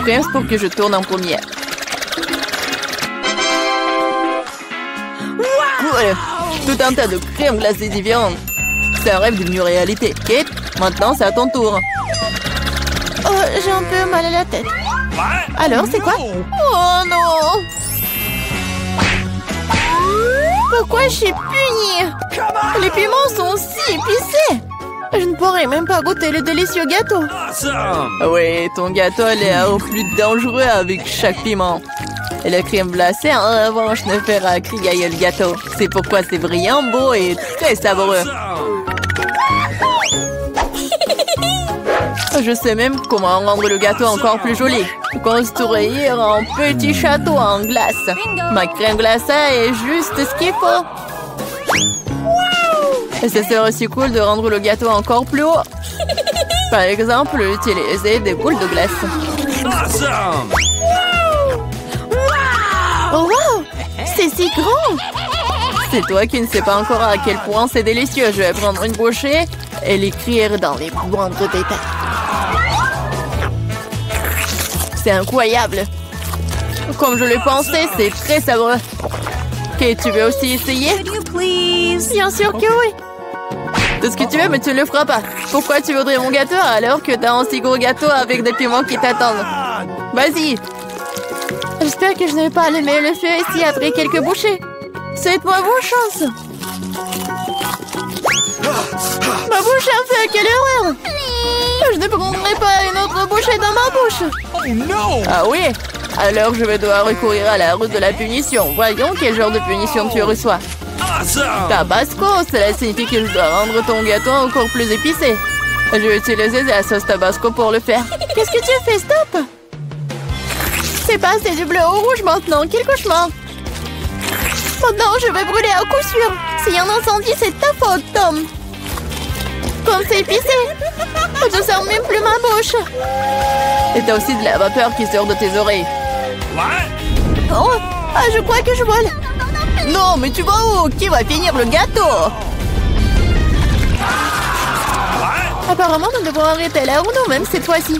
Presse pour que je tourne en premier. Cool. Tout un tas de crèmes glacées différentes. C'est un rêve devenu réalité. Kate, maintenant c'est à ton tour. Oh, j'ai un peu mal à la tête. Alors, c'est quoi? Oh non! Pourquoi je suis punie? Les piments sont si épicés! Je ne pourrais même pas goûter le délicieux gâteau. Oui, ton gâteau a l'air plus dangereux avec chaque piment. Et la crème glacée, en revanche, ne fera crier le gâteau. C'est pourquoi c'est brillant, beau et très savoureux. Je sais même comment rendre le gâteau encore plus joli. Construire un petit château en glace. Ma crème glacée est juste ce qu'il faut. Et ce serait aussi cool de rendre le gâteau encore plus haut. Par exemple, utiliser des boules de glace. Oh wow! C'est si grand! C'est toi qui ne sais pas encore à quel point c'est délicieux. Je vais prendre une bouchée et l'écrire dans les moindres détails. C'est incroyable! Comme je le pensais, c'est très savoureux. Ok, tu veux aussi essayer? Bien sûr que oui! Tout ce que tu veux, mais tu ne le feras pas. Pourquoi tu voudrais mon gâteau alors que t'as un si gros gâteau avec des piments qui t'attendent? Vas-y! J'espère que je ne vais pas allumer le feu ici après quelques bouchées. Souhaite-moi bonne chance! Ma bouche a fait, quelle horreur! Je ne prendrai pas une autre bouchée dans ma bouche! Oh non! Ah oui? Alors je vais devoir recourir à la route de la punition. Voyons quel genre de punition tu reçois. Tabasco, cela signifie que je dois rendre ton gâteau encore plus épicé. Je vais utiliser la sauce Tabasco pour le faire. Qu'est-ce que tu fais? Stop! C'est pas assez du bleu au rouge maintenant. Quel cauchemar! Maintenant, je vais brûler à coup sûr. S'il y a un incendie, c'est ta faute, Tom. Comme c'est épicé. Je ne sens même plus ma bouche. Et t'as aussi de la vapeur qui sort de tes oreilles. Oh, ah, je crois que je vole. Non, mais tu vas où? Qui va finir le gâteau? Apparemment, nous devons arrêter la roue nous-mêmes cette fois-ci.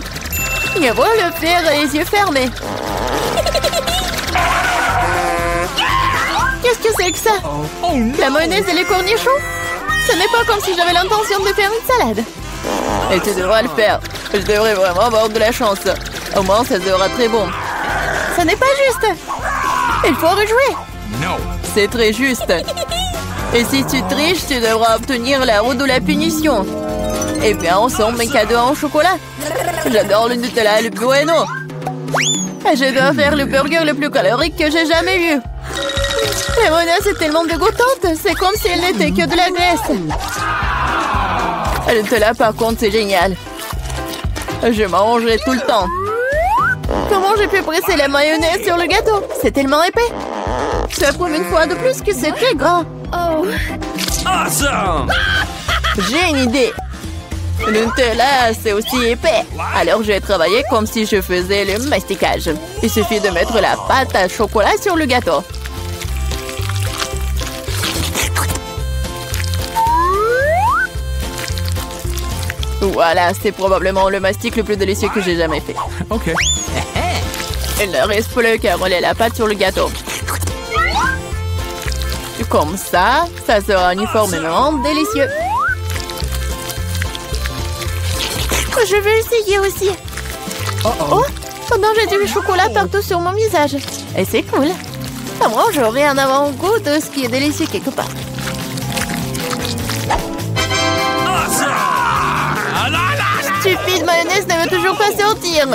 Il va le faire les yeux fermés. Qu'est-ce que c'est que ça? La mayonnaise et les cornichons? Ce n'est pas comme si j'avais l'intention de faire une salade. Et tu devras le faire. Je devrais vraiment avoir de la chance. Au moins, ça sera très bon. Ce n'est pas juste. Il faut rejouer. C'est très juste. Et si tu triches, tu devras obtenir la roue de la punition. Et bien, ensemble, mes cadeaux en chocolat. J'adore le Nutella et le Bueno. Et je dois faire le burger le plus calorique que j'ai jamais vu. La mayonnaise est tellement dégoûtante. C'est comme si elle n'était que de la graisse. Le Nutella, par contre, c'est génial. Je mangerai tout le temps. Comment j'ai pu presser la mayonnaise sur le gâteau? C'est tellement épais. Ça prouve une fois de plus que c'est très gras. Oh. Awesome! J'ai une idée. Le Nutella, c'est aussi épais. Alors, je vais travailler comme si je faisais le masticage. Il suffit de mettre la pâte à chocolat sur le gâteau. Voilà, c'est probablement le mastic le plus délicieux que j'ai jamais fait. Ok. Il ne reste plus qu'à rouler la pâte sur le gâteau. Comme ça, ça sera uniformément délicieux. Je veux essayer aussi. Oh, pendant j'ai du chocolat partout sur mon visage. Et c'est cool. À moi, j'aurai un avant-goût de ce qui est délicieux quelque part. Stupide mayonnaise ne veut toujours pas sortir.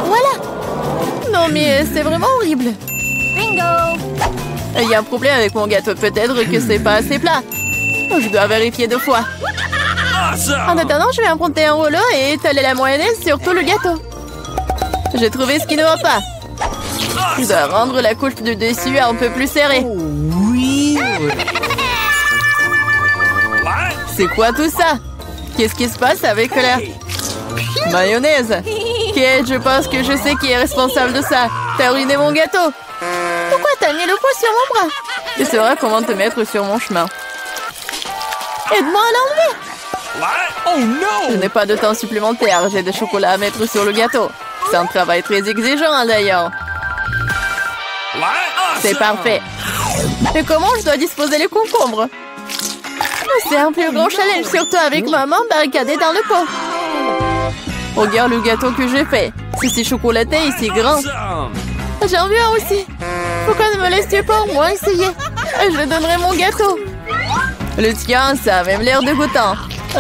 Voilà. Non mais c'est vraiment horrible. Bingo. Il y a un problème avec mon gâteau. Peut-être que c'est pas assez plat. Je dois vérifier 2 fois. En attendant, je vais emprunter un rouleau et étaler la mayonnaise sur tout le gâteau. J'ai trouvé ce qui ne va pas. Je dois rendre la couche du dessus un peu plus serrée. Oui. C'est quoi tout ça? Qu'est-ce qui se passe avec la mayonnaise? Kate, je pense que je sais qui est responsable de ça. T'as ruiné mon gâteau. Pourquoi t'as mis le poids sur mon bras? Tu sauras comment te mettre sur mon chemin. Aide-moi à l'enlever. What? Oh Je no! n'ai pas de temps supplémentaire. J'ai des chocolats à mettre sur le gâteau. C'est un travail très exigeant, d'ailleurs. What? C'est parfait. Et comment je dois disposer les concombres? C'est un plus grand challenge, surtout avec maman barricadée dans le pot. Regarde le gâteau que j'ai fait. C'est si chocolaté et si grand. Awesome! J'en veux un aussi. Pourquoi ne me laisses-tu pas au moins essayer? Je lui donnerai mon gâteau. Le tien, ça a même l'air dégoûtant.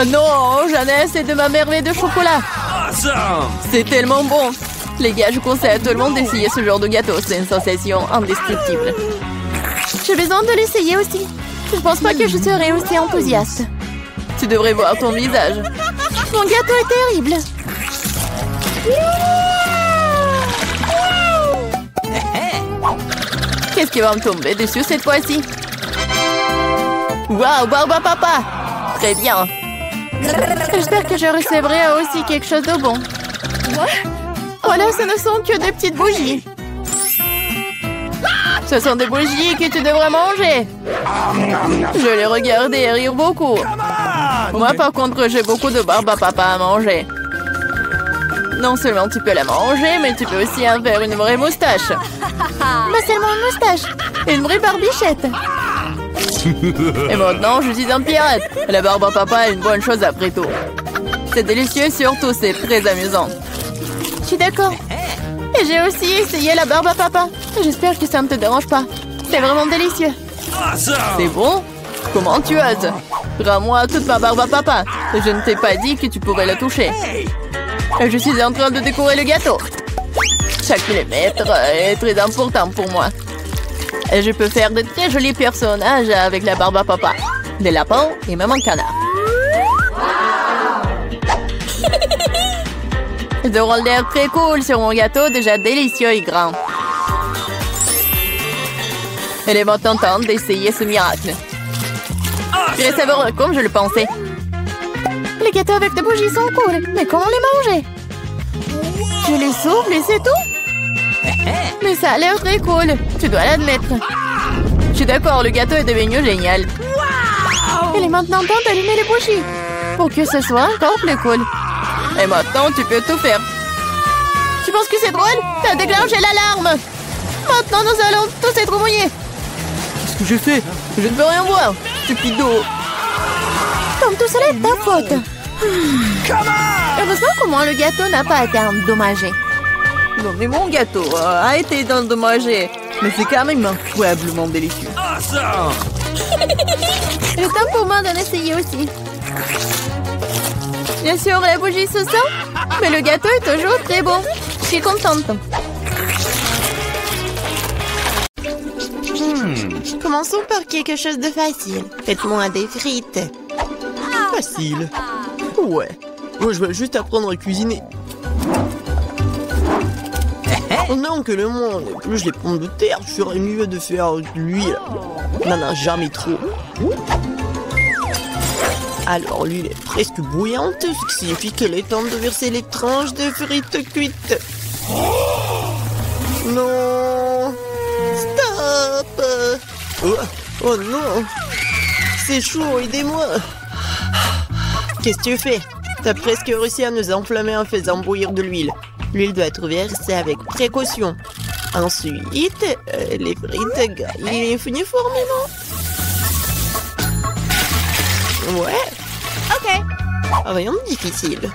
Non, j'en ai assez de ma merveille de chocolat. Awesome! C'est tellement bon. Les gars, je conseille à tout le monde d'essayer ce genre de gâteau. C'est une sensation indescriptible. J'ai besoin de l'essayer aussi. Je pense pas que je serai aussi enthousiaste. Tu devrais voir ton visage. Mon gâteau est terrible. Qu'est-ce qui va me tomber dessus cette fois-ci? Waouh, Barba Papa! Très bien. J'espère que je recevrai aussi quelque chose de bon. Voilà, ce ne sont que des petites bougies. Ce sont des bougies que tu devrais manger. Je les regardais et rire beaucoup. Moi, par contre, j'ai beaucoup de Barba Papa à manger. Non seulement tu peux la manger, mais tu peux aussi en faire une vraie moustache. Pas seulement une moustache, une vraie barbichette. Et maintenant, je suis un pirate. La Barba Papa est une bonne chose après tout. C'est délicieux et surtout, c'est très amusant. Je suis d'accord. Et j'ai aussi essayé la Barba Papa. J'espère que ça ne te dérange pas. C'est vraiment délicieux. Awesome! C'est bon? Comment tu oses? Rends-moi toute ma Barba Papa. Je ne t'ai pas dit que tu pourrais la toucher. Je suis en train de décorer le gâteau. Chaque millimètre est très important pour moi. Et je peux faire de très jolis personnages avec la Barba Papa. Des lapins et même un canard. De rôle d'air très cool sur mon gâteau, déjà délicieux et grand. Elle est maintenant temps d'essayer ce miracle. Très savoureux comme je le pensais. Les gâteaux avec des bougies sont cool, mais comment les manger? Je les souffle et c'est tout? Mais ça a l'air très cool, tu dois l'admettre. Je suis d'accord, le gâteau est devenu génial. Il est maintenant temps d'allumer les bougies, pour que ce soit encore plus cool. Et maintenant, tu peux tout faire. Tu penses que c'est drôle? T'as déclenché l'alarme. Maintenant, nous allons tous être mouillés. Qu'est-ce que j'ai fait? Je ne peux rien voir, stupido. Comme tout cela est ta faute. Heureusement qu'au moins le gâteau n'a pas été endommagé. Non, mais mon gâteau a été endommagé. Mais c'est quand même incroyablement délicieux. Awesome! Il est temps pour moi d'en essayer aussi. Bien sûr, la bougie se sent, mais le gâteau est toujours très bon. Je suis contente. Commençons par quelque chose de facile. Faites-moi des frites. Facile. Ouais. Moi, je vais juste apprendre à cuisiner. Non, que le monde épluche les pommes de terre, je serais mieux de faire de l'huile. Non, jamais trop. Alors, l'huile est presque bouillante, ce qui signifie qu'il est temps de verser les tranches de frites cuites. Non! Stop! Oh non! C'est chaud, aidez-moi! Qu'est-ce que tu fais? T'as presque réussi à nous enflammer en faisant bouillir de l'huile. L'huile doit être versée avec précaution. Ensuite, les frites gagnent uniformément. Ouais. Ok. Rien de difficile.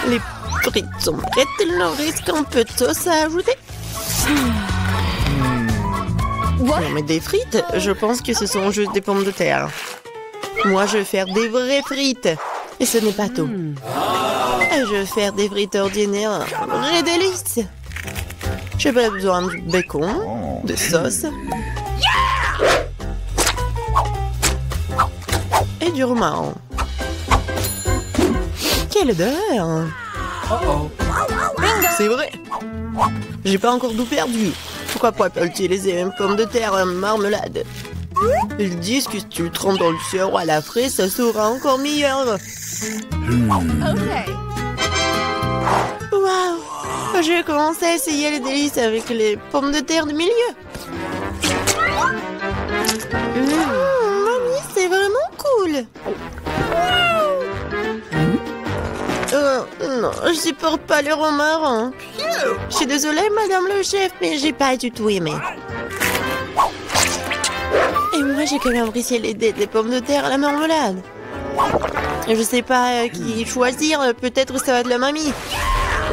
Les frites sont prêtes, il leur reste un peu de sauce à ajouter. Non mais des frites, je pense que ce sont juste des pommes de terre. Moi je vais faire des vraies frites. Et ce n'est pas tout. Je vais faire des frites ordinaires, vraies délices. J'ai pas besoin de bacon, de sauce. Et du romarin. Quelle odeur! C'est vrai! J'ai pas encore tout perdu. Pourquoi pas utiliser une pomme de terre en marmelade? Ils disent que si tu le trempes dans le sirop à la fraise, ça sera encore meilleur. Waouh! Je vais commencer à essayer les délices avec les pommes de terre du milieu. Mamie, c'est vraiment cool. Non, je supporte pas le romarin. Je suis désolée, madame le chef, mais j'ai pas du tout aimé. Et moi, j'ai quand même apprécié les pommes de terre à la marmelade. Je sais pas qui choisir, peut-être ça va être la mamie.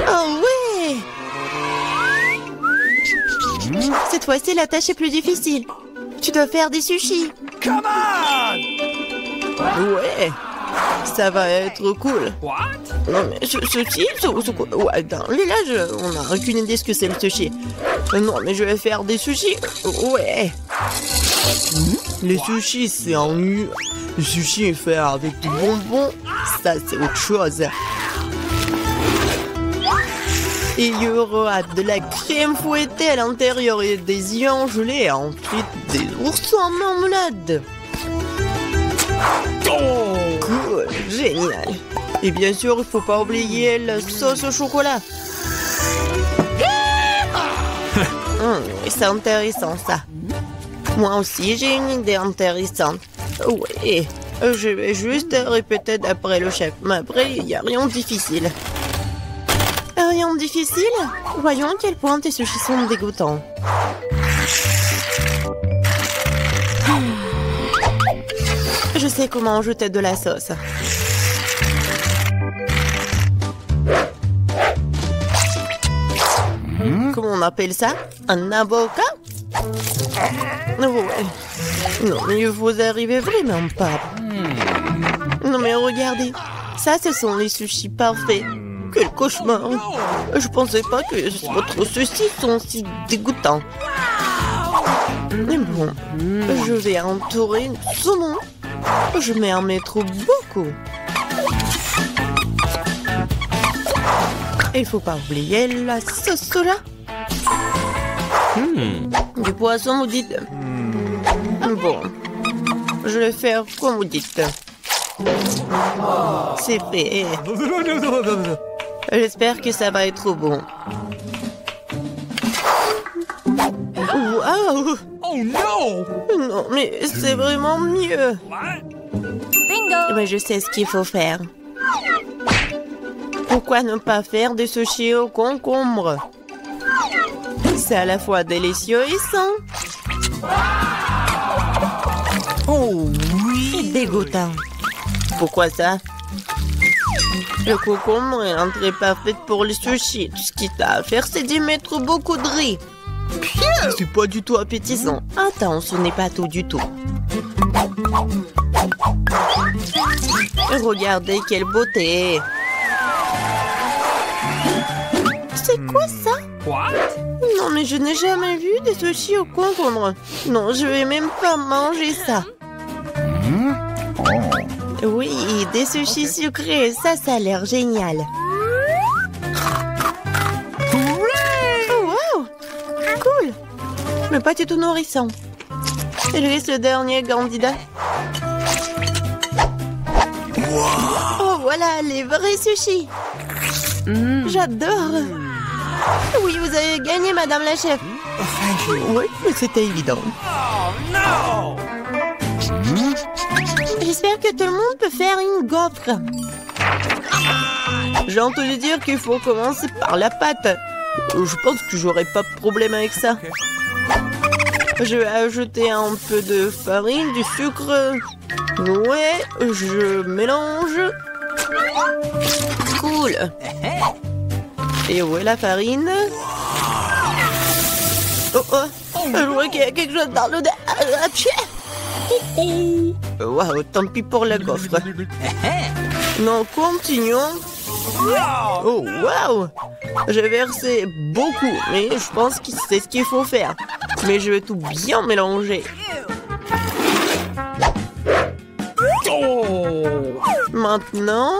Oh ouais! Cette fois-ci, la tâche est plus difficile. Tu dois faire des sushis. Come on! Ouais, ça va être cool. What? Non mais sushi, ouais, dans le village, on n'a aucune idée ce que c'est le sushi. Non mais je vais faire des sushis. Ouais. Les sushis, c'est en U. Le sushi est fait avec du bonbon. Ça, c'est autre chose. Et il y aura de la crème fouettée à l'intérieur et des œufs gelés et ensuite des oursons en marmelade. Cool, génial. Et bien sûr, il faut pas oublier la sauce au chocolat. C'est intéressant ça. Moi aussi, j'ai une idée intéressante. Oui, je vais juste répéter d'après le chef. Mais après, il n'y a rien de difficile. Rien de difficile? Voyons à quel point tes sushis sont dégoûtants. Je sais comment ajouter de la sauce. Comment on appelle ça? Un avocat? Ouais. Non, mais vous arrivez vraiment pas. Non, mais regardez. Ça, ce sont les sushis parfaits. Quel cauchemar. Je pensais pas que votre sushis sont si dégoûtants. Mais bon, je vais entourer le saumon. Je vais en mettre beaucoup. Il faut pas oublier la sauce soja. Du poisson, vous dites? Bon, je vais faire comme vous dites. C'est fait. J'espère que ça va être bon. Waouh! Oh no! Non, mais c'est vraiment mieux. What? Mais je sais ce qu'il faut faire. Pourquoi ne pas faire des sushis au concombre? C'est à la fois délicieux et sain. Oh oui! Et dégoûtant. Pourquoi ça? Le concombre est l'entrée parfaite pour les sushis. Tout ce qu'il t'a à faire, c'est d'y mettre beaucoup de riz. C'est pas du tout appétissant. Attends, ce n'est pas tout du tout. Regardez quelle beauté. C'est quoi ça? What? Non, mais je n'ai jamais vu des sushis au concombre. Non, je vais même pas manger ça. Oui, des sushis sucrés, ça a l'air génial. Oh, wow! Cool! Mais pas du tout nourrissant. Il reste le dernier candidat. Oh, voilà, les vrais sushis. J'adore. Oui, vous avez gagné, madame la chef. Oui, mais c'était évident. Oh no! J'espère que tout le monde peut faire une gaufre. J'ai entendu dire qu'il faut commencer par la pâte. Je pense que j'aurai pas de problème avec ça. Je vais ajouter un peu de farine, du sucre. Ouais, je mélange. Cool. Et où est la farine? Oh oh, je vois qu'il y a quelque chose dans l'odeur. Waouh, tant pis pour la gaufre. Non, continuons. Oh, waouh! J'ai versé beaucoup, mais je pense que c'est ce qu'il faut faire. Mais je vais tout bien mélanger. Maintenant,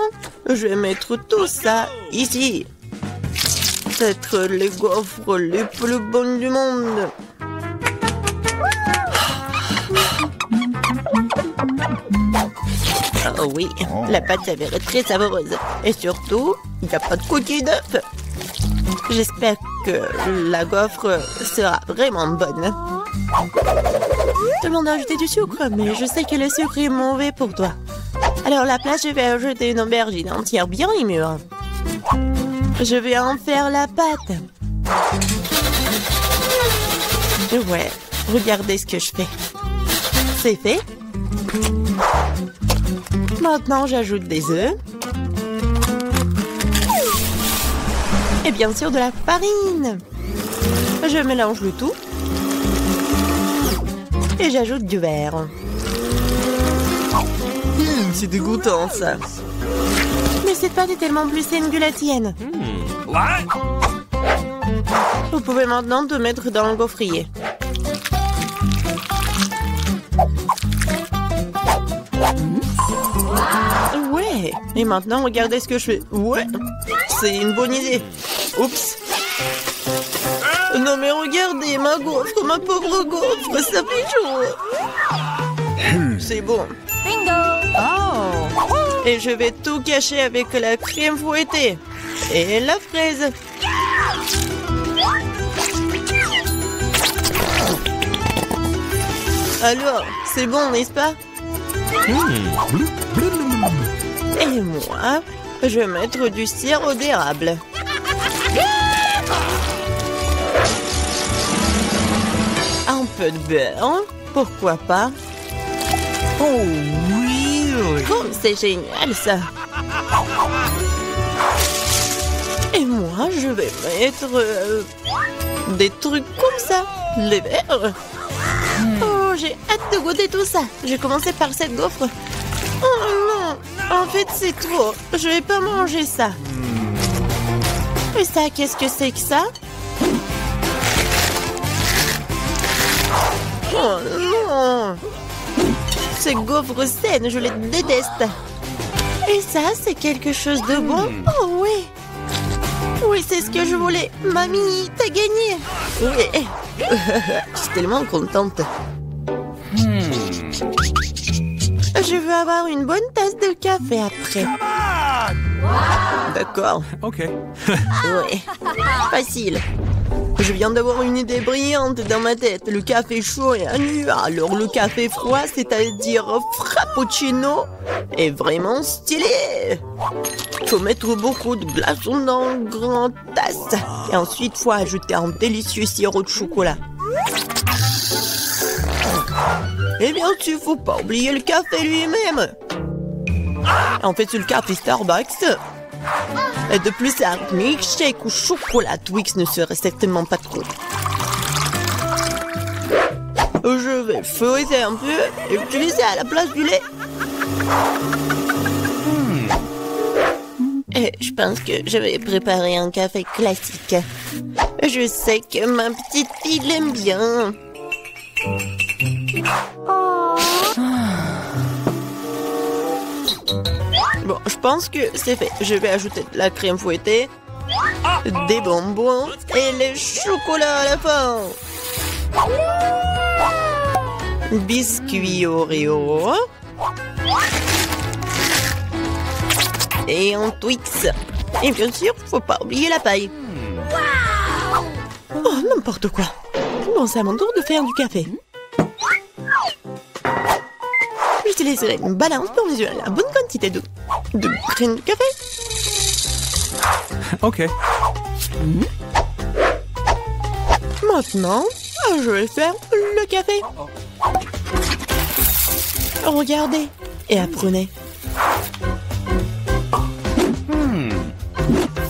je vais mettre tout ça ici. Peut-être les gaufres les plus bonnes du monde. Oh oui, la pâte s'avérait très savoureuse. Et surtout, il n'y a pas de coquille d'œuf. J'espère que la gaufre sera vraiment bonne. Tout le monde a ajouté du sucre, mais je sais que le sucre est mauvais pour toi. Alors à la place, je vais ajouter une aubergine entière bien mûre. Je vais en faire la pâte. Ouais, regardez ce que je fais. C'est fait. Maintenant, j'ajoute des œufs. Et bien sûr, de la farine. Je mélange le tout. Et j'ajoute du verre. C'est dégoûtant, ça. Mais cette pâte est tellement plus saine que la tienne. What? Vous pouvez maintenant te mettre dans le gaufrier. Ouais. Et maintenant, regardez ce que je fais. Ouais. C'est une bonne idée. Oups. Non mais regardez, ma gaufre, ma pauvre gaufre, ça fait chaud. C'est bon. Bingo! Oh! Et je vais tout cacher avec la crème fouettée. Et la fraise. Alors, c'est bon, n'est-ce pas? Et moi, je vais mettre du sirop d'érable. Un peu de beurre, pourquoi pas? Oh oui! Oh, c'est génial ça! Et moi, je vais mettre des trucs comme ça, les verres. Oh, j'ai hâte de goûter tout ça. J'ai commencé par cette gaufre. Oh non, en fait c'est trop. Je vais pas manger ça. Et ça, qu'est-ce que c'est que ça? Oh non! Ces gaufres saines, je les déteste. Et ça, c'est quelque chose de bon? Oh oui! Oui, c'est ce que je voulais. Mamie, t'as gagné! Oui! Je suis tellement contente. Je veux avoir une bonne tasse de café après. Come on! D'accord. Ok. Oui. Facile. Je viens d'avoir une idée brillante dans ma tête. Le café chaud est un nu. Alors le café froid, c'est-à-dire frappuccino, est vraiment stylé. Faut mettre beaucoup de glaçons dans une grande tasse. Et ensuite, faut ajouter un délicieux sirop de chocolat. Et bien sûr, faut pas oublier le café lui-même. En fait, c'est le café Starbucks. Et de plus, un milkshake au chocolat Twix ne serait certainement pas trop. Je vais feuilleter un peu et utiliser à la place du lait. Et je pense que je vais préparer un café classique. Je sais que ma petite fille l'aime bien. Bon, je pense que c'est fait. Je vais ajouter de la crème fouettée, des bonbons et les chocolats à la fin. Biscuits Oreo. Et un Twix. Et bien sûr, faut pas oublier la paille. Oh, n'importe quoi. Bon, c'est à mon tour de faire du café. J'utiliserai une balance pour mesurer la bonne quantité de graines de café. Ok. Maintenant, je vais faire le café. Regardez et apprenez.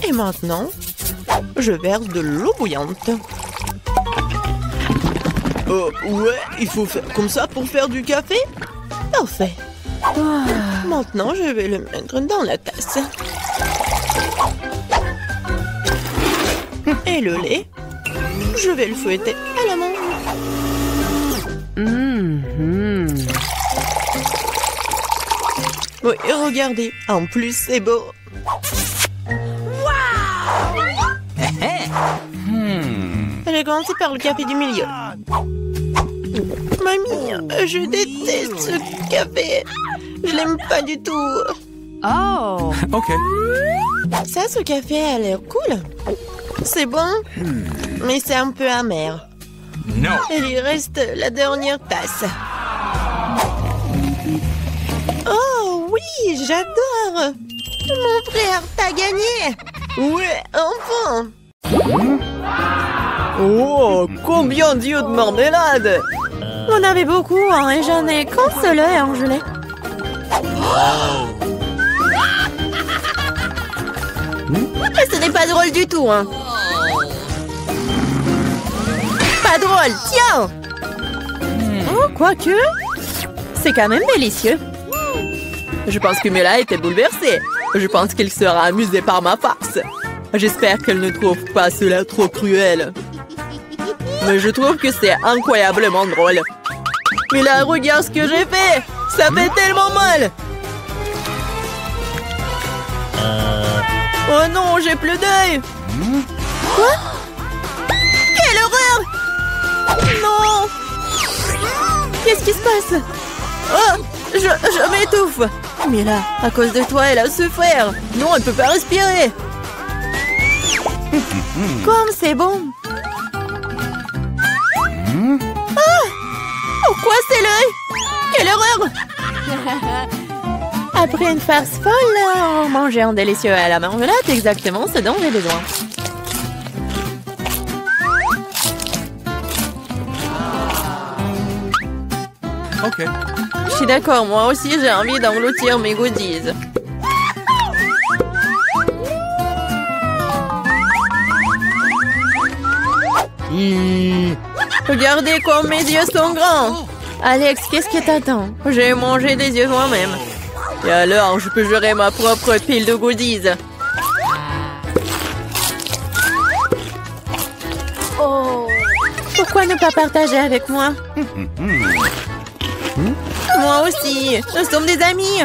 Et maintenant, je verse de l'eau bouillante. Ouais, il faut faire comme ça pour faire du café? Parfait. Maintenant, je vais le mettre dans la tasse. Et le lait, je vais le fouetter à la main. Oui, regardez, en plus c'est beau. J'ai commencé par le café du milieu. Mamie, je déteste ce café. Je l'aime pas du tout. Oh! Ok. Ça, ce café a l'air cool. C'est bon, mais c'est un peu amer. No. Et il reste la dernière tasse. Oh oui, j'adore. Mon frère, t'as gagné. Ouais, enfin! Oh, combien d'yeux de marmelade! On avait beaucoup, hein, et j'en ai qu'un seul œil en gelée. Ce n'est pas drôle du tout, hein. Pas drôle, tiens! Oh, quoique, c'est quand même délicieux. Je pense que Mila était bouleversée. Je pense qu'elle sera amusée par ma farce. J'espère qu'elle ne trouve pas cela trop cruel. Mais je trouve que c'est incroyablement drôle. Mila, regarde ce que j'ai fait! Ça fait tellement mal! Oh non, j'ai plus d'œil! Quoi? Quelle horreur! Non! Qu'est-ce qui se passe? Oh! Je m'étouffe! Mila, à cause de toi, elle a souffert! Non, elle peut pas respirer! Comme c'est bon! Ah! Pourquoi c'est l'œil? Quelle horreur! Après une farce folle, manger un délicieux à la marmelade, exactement ce dont j'ai besoin. Ok. Je suis d'accord, moi aussi j'ai envie d'engloutir mes goodies. Regardez comme mes yeux sont grands. Alex, qu'est-ce que t'attends? J'ai mangé des yeux moi-même. Et alors, je peux gérer ma propre pile de goodies. Oh. Pourquoi ne pas partager avec moi? Moi aussi, nous sommes des amis.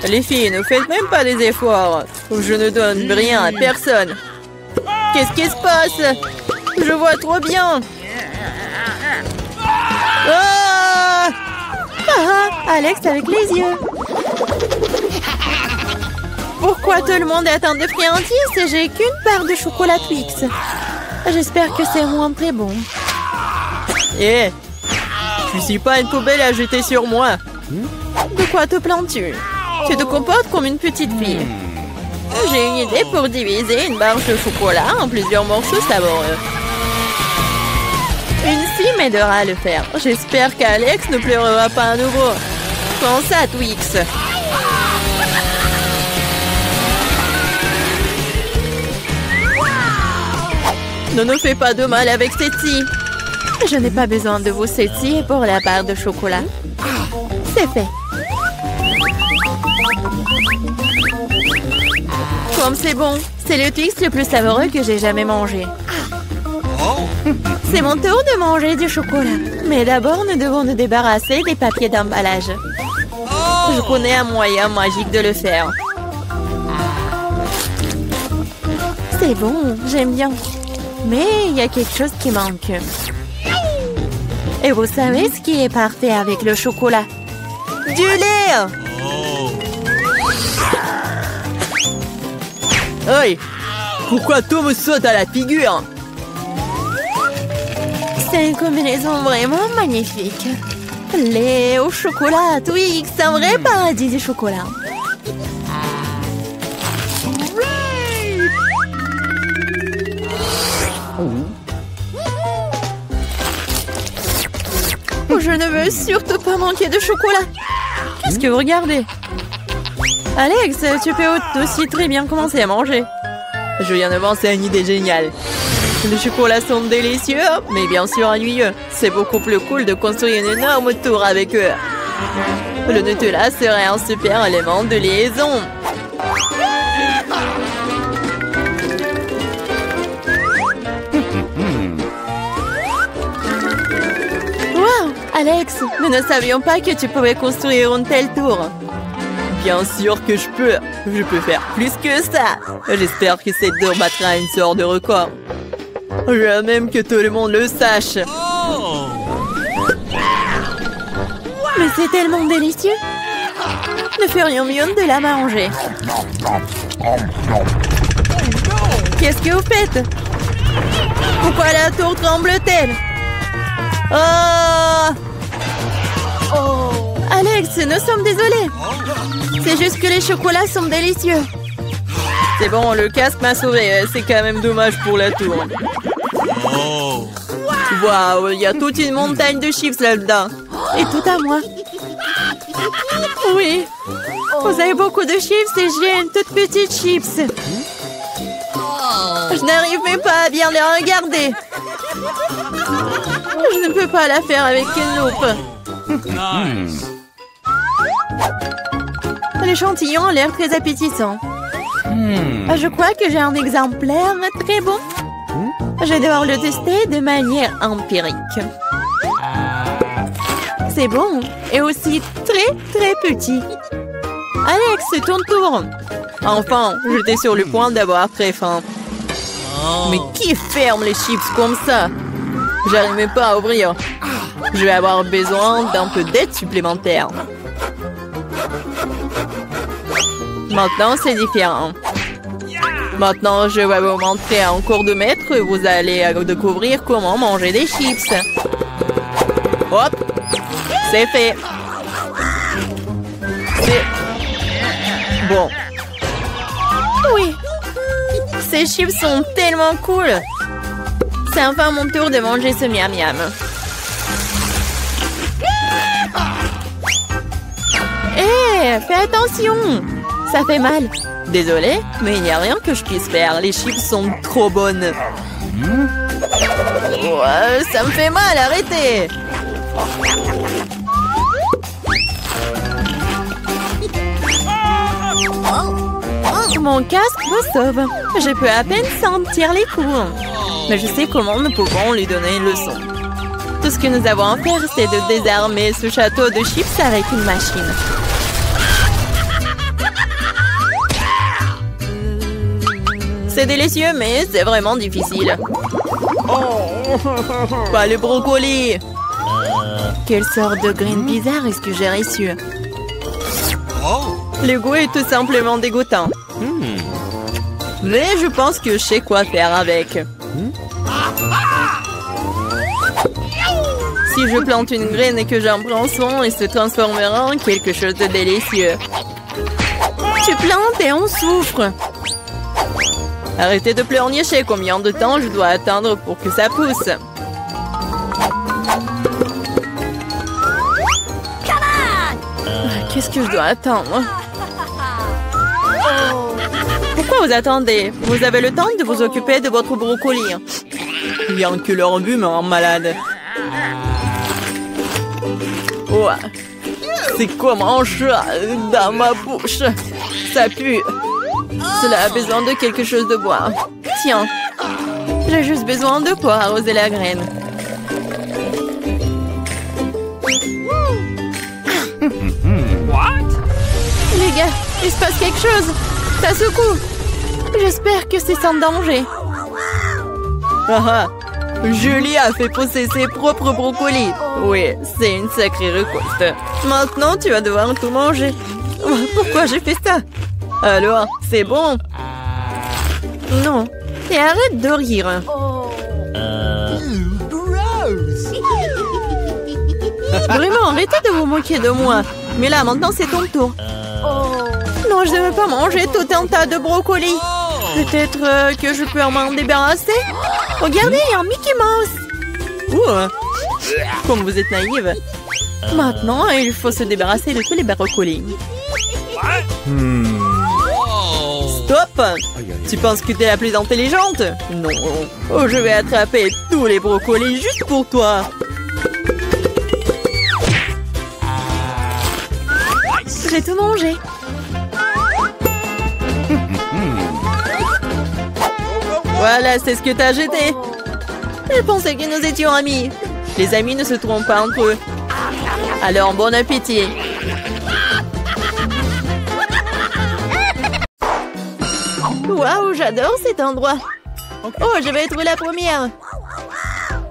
Les filles, ne faites même pas des efforts. Je ne donne rien à personne. Qu'est-ce qui se passe? Je vois trop bien. Ah! Ah, Alex avec les yeux. Pourquoi tout le monde attend de friandises et j'ai qu'une part de chocolat Twix? J'espère que c'est moins très bon. Eh, tu suis pas une poubelle à jeter sur moi. De quoi te plains-tu? Tu te comportes comme une petite fille. J'ai une idée pour diviser une barre de chocolat en plusieurs morceaux savoureux. Une fille m'aidera à le faire. J'espère qu'Alex ne pleurera pas à nouveau. Prends ça, Twix. Ne nous fais pas de mal avec cette scie. Je n'ai pas besoin de vos scie pour la barre de chocolat. C'est fait. Comme c'est bon, c'est le Twix le plus savoureux que j'ai jamais mangé. C'est mon tour de manger du chocolat. Mais d'abord, nous devons nous débarrasser des papiers d'emballage. Je connais un moyen magique de le faire. C'est bon, j'aime bien. Mais il y a quelque chose qui manque. Et vous savez ce qui est parfait avec le chocolat? Du lait! Hey! Pourquoi tout me saute à la figure? C'est une combinaison vraiment magnifique. Lait au chocolat, Twix, un vrai paradis du chocolat. Je ne veux surtout pas manquer de chocolat. Qu'est-ce que vous regardez? Alex, tu peux aussi très bien commencer à manger. Je viens de penser à une idée géniale. Les chocolats sont délicieux, mais bien sûr ennuyeux. C'est beaucoup plus cool de construire une énorme tour avec eux. Le Nutella serait un super élément de liaison. Wow, Alex, nous ne savions pas que tu pouvais construire une telle tour. Bien sûr que je peux. Je peux faire plus que ça. J'espère que cette tour battra une sorte de record. Je veux même que tout le monde le sache. Mais c'est tellement délicieux. Nous ferions mieux de la manger. Qu'est-ce que vous faites? Pourquoi la tour tremble-t-elle? Oh! Alex, nous sommes désolés. C'est juste que les chocolats sont délicieux. C'est bon, le casque m'a sauvé. C'est quand même dommage pour la tour. Oh. Waouh, il y a toute une montagne de chips là-dedans. Et tout à moi. Oui. Vous avez beaucoup de chips et j'ai une toute petite chips. Je n'arrive même pas à bien les regarder. Je ne peux pas la faire avec une loupe. Nice. L'échantillon a l'air très appétissant. Je crois que j'ai un exemplaire très bon. Je vais devoir le tester de manière empirique. C'est bon et aussi très petit. Alex, c'est ton tour. Enfin, j'étais sur le point d'avoir très faim. Mais qui ferme les chips comme ça? J'arrive même pas à ouvrir. Je vais avoir besoin d'un peu d'aide supplémentaire. Maintenant, c'est différent. Maintenant, je vais vous montrer en cours de maître. Vous allez découvrir comment manger des chips. Hop! C'est fait. C'est... bon. Oui. Ces chips sont tellement cool. C'est enfin mon tour de manger ce miam miam. Hé, fais attention. Ça fait mal. Désolée, mais il n'y a rien que je puisse faire. Les chips sont trop bonnes. Ouais, ça me fait mal, arrêtez. Mon casque me sauve. Je peux à peine sentir les coups. Mais je sais comment nous pouvons lui donner une leçon. Tout ce que nous avons à faire, c'est de désarmer ce château de chips avec une machine. C'est délicieux, mais c'est vraiment difficile. Pas le brocoli. Quelle sorte de graine bizarre est-ce que j'ai reçu? Le goût est tout simplement dégoûtant. Mais je pense que je sais quoi faire avec. Si je plante une graine et que j'en prends soin, elle se transformera en quelque chose de délicieux. Tu plantes et on souffre. Arrêtez de pleurnicher, combien de temps je dois attendre pour que ça pousse? Qu'est-ce que je dois attendre? Pourquoi vous attendez? Vous avez le temps de vous occuper de votre brocoli. Bien que leur but me rend malade. Ouais. C'est comme un chat dans ma bouche. Ça pue. Cela a besoin de quelque chose de boire. Tiens. J'ai juste besoin de pour arroser la graine. What? Les gars, il se passe quelque chose. Ça secoue. J'espère que c'est sans danger. Ah, Julie a fait pousser ses propres brocolis. Oui, c'est une sacrée récolte. Maintenant, tu vas devoir tout manger. Pourquoi j'ai fait ça? Alors, c'est bon? Non. Et arrête de rire. Vraiment, arrêtez de vous moquer de moi. Mais là, maintenant, c'est ton tour. Non, je ne veux pas manger tout un tas de brocolis. Peut-être que je peux m'en débarrasser? Regardez, il y a un Mickey Mouse. Comme vous êtes naïve. Maintenant, il faut se débarrasser de tous les brocolis. Stop! Tu penses que tu es la plus intelligente? Non. Oh, je vais attraper tous les brocolis juste pour toi. J'ai tout mangé. Voilà, c'est ce que t'as jeté. Je pensais que nous étions amis. Les amis ne se trompent pas entre eux. Alors, bon appétit. Waouh, j'adore cet endroit. Oh, je vais être la première.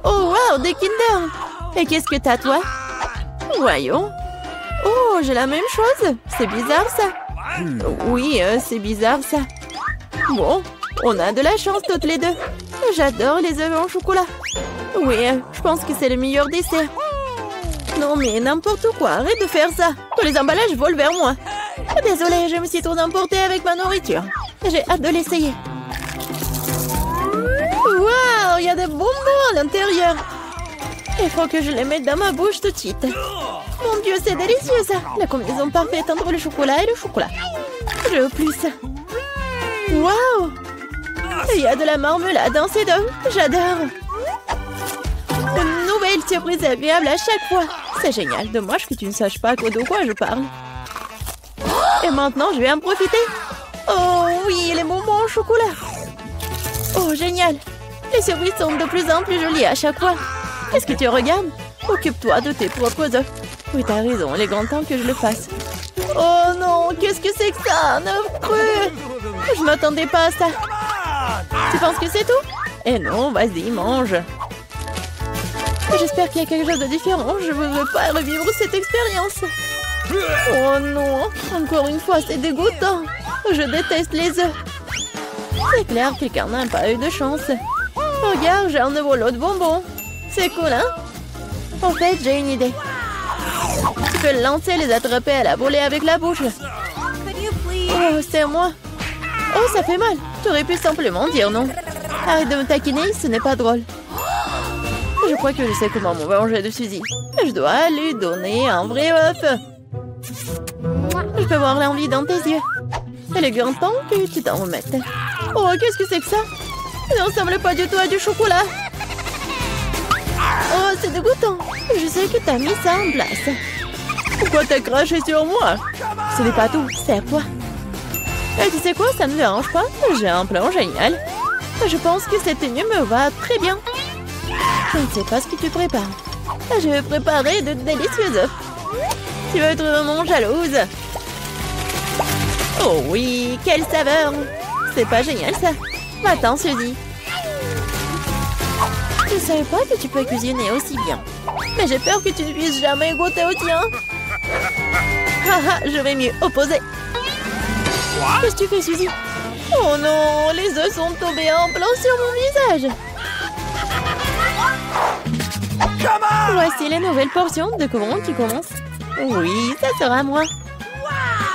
Oh, waouh, des Kinder. Et qu'est-ce que t'as, toi? Voyons. Oh, j'ai la même chose. C'est bizarre, ça. Oui, c'est bizarre, ça. Bon, on a de la chance toutes les deux. J'adore les œufs en chocolat. Oui, je pense que c'est le meilleur dessert. Non, mais n'importe quoi, arrête de faire ça. Tous les emballages volent vers moi. Désolée, je me suis trop emportée avec ma nourriture. J'ai hâte de l'essayer. Waouh, il y a des bonbons à l'intérieur. Il faut que je les mette dans ma bouche tout de suite. Mon Dieu, c'est délicieux ça. La combinaison parfaite entre le chocolat et le chocolat. Je veux plus. Waouh. Il y a de la marmelade dans ces deux. J'adore. Une nouvelle surprise agréable à chaque fois. C'est génial. Dommage que tu ne saches pas de quoi je parle. Et maintenant, je vais en profiter. Oh oui, les bonbons au chocolat. Oh, génial. Les surprises sont de plus en plus jolies à chaque fois. Est-ce que tu regardes? Occupe-toi de tes propres œufs. Oui, t'as raison, il est grand temps que je le fasse. Oh non, qu'est-ce que c'est que ça? Un œuf cru. Je m'attendais pas à ça. Tu penses que c'est tout? Eh non, vas-y, mange. J'espère qu'il y a quelque chose de différent. Je ne veux pas revivre cette expérience. Oh non, encore une fois, c'est dégoûtant. Je déteste les œufs. C'est clair que quelqu'un n'a pas eu de chance. Regarde, j'ai un nouveau lot de bonbons. C'est cool, hein? En fait, j'ai une idée. Tu peux le lancer et les attraper à la volée avec la bouche. Oh, c'est moi. Oh, ça fait mal. Tu aurais pu simplement dire non. Arrête de me taquiner, ce n'est pas drôle. Je crois que je sais comment me venger de Suzy. Je dois lui donner un vrai œuf. Je peux voir l'envie dans tes yeux. Il est grand temps que tu t'en remettes. Oh, qu'est-ce que c'est que ça? Ça ne ressemble pas du tout à du chocolat. Oh, c'est dégoûtant. Je sais que t'as mis ça en place. Pourquoi t'as craché sur moi? Ce n'est pas tout, c'est à toi. Et tu sais quoi, ça ne me dérange pas. J'ai un plan génial. Je pense que cette tenue me va très bien. Je ne sais pas ce que tu prépares. Je vais préparer de délicieux œufs. Tu vas être vraiment jalouse. Oh oui, quelle saveur. C'est pas génial ça. Va-t'en, Suzy. Je ne savais pas que tu peux cuisiner aussi bien. Mais j'ai peur que tu ne puisses jamais goûter au tien. Haha, je vais mieux opposer. Qu'est-ce que tu fais, Suzy? Oh non, les œufs sont tombés en plein sur mon visage. Voici les nouvelles portions. De comment tu commences? Oui, ça sera moi.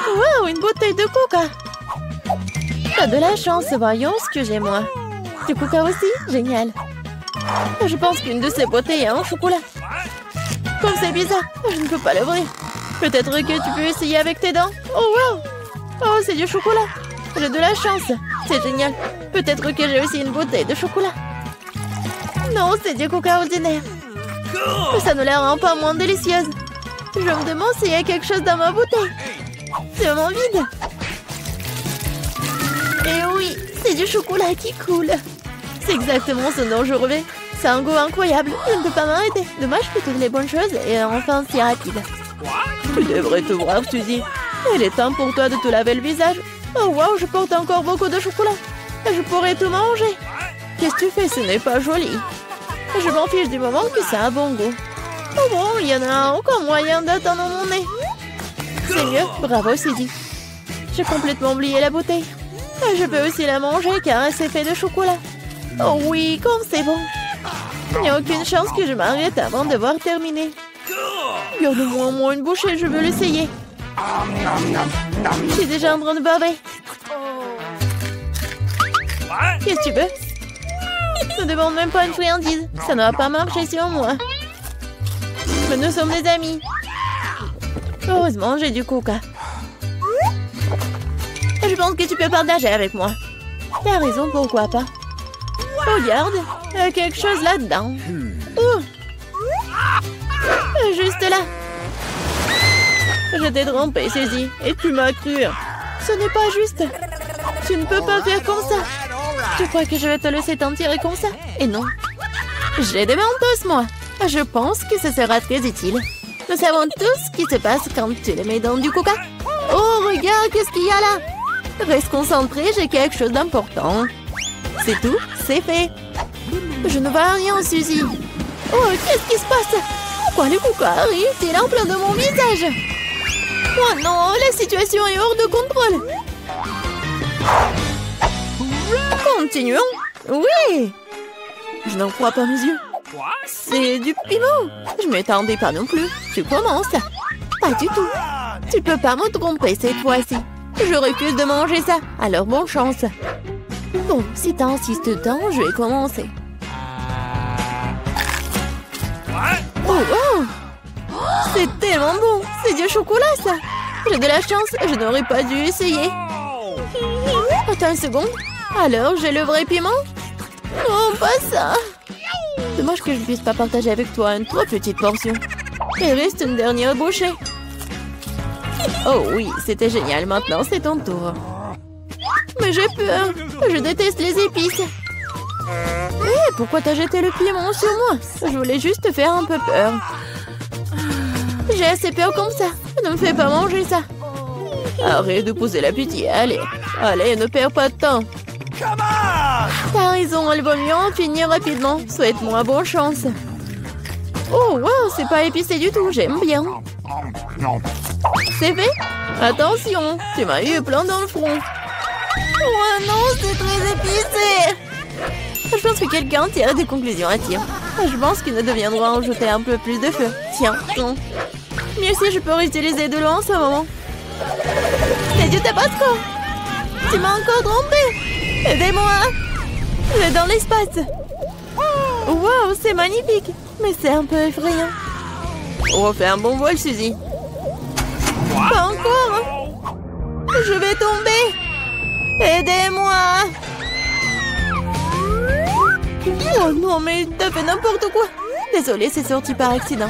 Wow, une bouteille de coca. T'as de la chance, voyons ce que j'ai moi. Du coca aussi? Génial. Je pense qu'une de ces bouteilles a un chocolat. Comme c'est bizarre, je ne peux pas l'ouvrir. Peut-être que tu peux essayer avec tes dents. Oh wow. Oh, c'est du chocolat. J'ai de la chance. C'est génial. Peut-être que j'ai aussi une bouteille de chocolat. Non, c'est du coca ordinaire. Mais ça ne la rend pas moins délicieuse. Je me demande s'il y a quelque chose dans ma bouteille. C'est vraiment vide. Et oui, c'est du chocolat qui coule. C'est exactement ce dont je rêvais. C'est un goût incroyable. Je ne peux pas m'arrêter. Dommage que toutes les bonnes choses et enfin si rapide. Tu devrais te voir, Suzy. Il est temps pour toi de te laver le visage. Oh wow, je porte encore beaucoup de chocolat. Et je pourrais tout manger. Qu'est-ce que tu fais? Ce n'est pas joli. Je m'en fiche du moment que ça a bon goût. Oh bon, il y en a encore moyen d'attendre mon nez. C'est mieux, bravo Suzy. J'ai complètement oublié la bouteille. Et je peux aussi la manger car c'est fait de chocolat. Oh oui, comme c'est bon. Il n'y a aucune chance que je m'arrête avant d'avoir terminé. Garde-moi au moins une bouchée, je veux l'essayer. Je suis déjà en train de baver. Qu'est-ce que tu veux? Ne demande même pas une friandise. Ça ne va pas marcher sur moi. Mais nous sommes des amis. Heureusement, j'ai du coca. Je pense que tu peux partager avec moi. T'as raison, pourquoi pas? Regarde, il y a quelque chose là-dedans. Juste là. Je t'ai trompé, Suzy, et tu m'as cru. Ce n'est pas juste. Tu ne peux pas faire comme ça. Tu crois que je vais te laisser t'en tirer comme ça? Et non. J'ai des mentos, moi. Je pense que ce sera très utile. Nous savons tous ce qui se passe quand tu les mets dans du coca. Oh, regarde, qu'est-ce qu'il y a là? Reste concentré, j'ai quelque chose d'important. C'est tout, c'est fait. Je ne vois rien, Suzy. Oh, qu'est-ce qui se passe? Pourquoi le coca arrive-t-il en plein de mon visage? Oh non, la situation est hors de contrôle. Continuons. Oui. Je n'en crois pas mes yeux. C'est du piment. Je ne m'attendais pas non plus. Tu commences. Pas du tout. Tu peux pas me tromper cette fois-ci. Je refuse de manger ça. Alors, bonne chance. Bon, si t'insistes tant, je vais commencer. Oh, wow! C'est tellement bon! C'est du chocolat, ça! J'ai de la chance, je n'aurais pas dû essayer. Attends une seconde. Alors, j'ai le vrai piment? Non, pas ça! Dommage que je ne puisse pas partager avec toi une trop petite portion. Il reste une dernière bouchée. Oh oui, c'était génial. Maintenant, c'est ton tour. Mais j'ai peur. Je déteste les épices. Hé, pourquoi t'as jeté le piment sur moi? Je voulais juste te faire un peu peur. J'ai assez peur comme ça. Ne me fais pas manger ça. Arrête de poser la pitié. Allez, allez, ne perds pas de temps. T'as raison, il vaut mieux en finir rapidement. Souhaite-moi bonne chance. Oh, wow, c'est pas épicé du tout. J'aime bien. C'est fait? Attention, tu m'as eu plein dans le front. Oh non, c'est très épicé. Je pense que quelqu'un tire des conclusions à tir. Je pense qu'il nous deviendra en jeter un peu plus de feu. Tiens, non. Mieux si je peux réutiliser de l'eau en ce moment. C'est du tabasco. Tu m'as encore trompé. Aidez-moi. Je vais dans l'espace. Wow, c'est magnifique. Mais c'est un peu effrayant. Oh, fais un bon vol, Suzy. Pas encore. Je vais tomber. Aidez-moi. Oh non, mais t'as fait n'importe quoi. Désolée, c'est sorti par accident.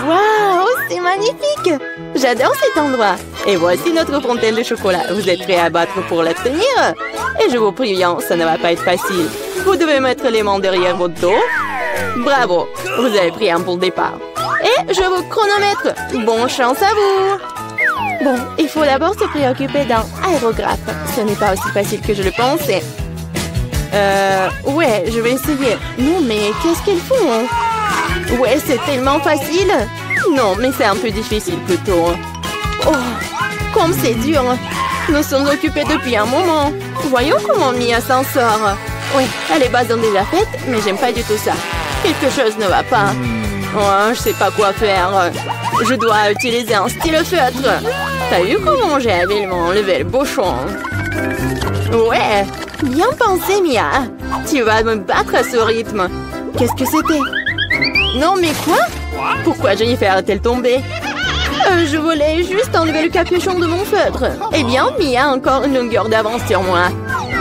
Waouh, c'est magnifique. J'adore cet endroit. Et voici notre fontaine de chocolat. Vous êtes prêts à battre pour l'obtenir? Et je vous préviens, ça ne va pas être facile. Vous devez mettre les mains derrière votre dos. Bravo, vous avez pris un bon départ. Et je vous chronomètre. Bonne chance à vous. Bon, il faut d'abord se préoccuper d'un aérographe. Ce n'est pas aussi facile que je le pensais. Ouais, je vais essayer. Non, mais qu'est-ce qu'elles font? Ouais, c'est tellement facile. Non, mais c'est un peu difficile plutôt. Oh, comme c'est dur. Nous sommes occupés depuis un moment. Voyons comment Mia s'en sort. Oui, les bases sont déjà faites, mais j'aime pas du tout ça. Quelque chose ne va pas. Oh, je sais pas quoi faire. Je dois utiliser un stylo-feutre. T'as vu comment j'ai habilement enlevé le bouchon? Ouais, bien pensé, Mia. Tu vas me battre à ce rythme. Qu'est-ce que c'était? Non, mais quoi? Pourquoi Jennifer est-elle tombée? Je voulais juste enlever le capuchon de mon feutre. Eh bien, Mia a encore une longueur d'avance sur moi.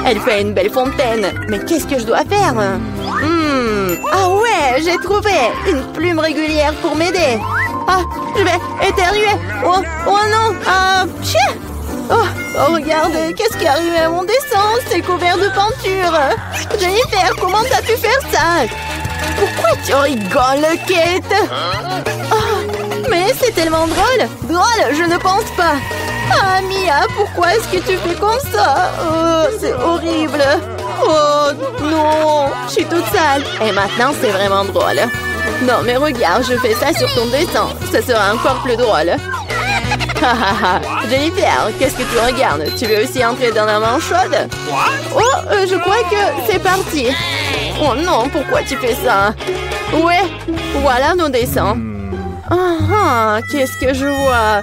Elle fait une belle fontaine. Mais qu'est-ce que je dois faire? Ah ouais, j'ai trouvé une plume régulière pour m'aider. Ah, je vais éternuer. Oh non. Ah, chien. Oh, regarde, qu'est-ce qui est arrivé à mon dessin? C'est couvert de peinture. Jennifer, comment t'as pu faire ça? Pourquoi tu rigoles, Kate? Oh, mais c'est tellement drôle. Drôle, je ne pense pas. Ah, Mia, pourquoi est-ce que tu fais comme ça? Oh, c'est horrible. Oh, non, je suis toute sale. Et maintenant, c'est vraiment drôle. Non, mais regarde, je fais ça sur ton dessin. Ça sera encore plus drôle. Jennifer, qu'est-ce que tu regardes? Tu veux aussi entrer dans la main chaude? Oh, je crois que c'est parti. Oh non, pourquoi tu fais ça? Ouais, voilà nos dessins. Qu'est-ce que je vois?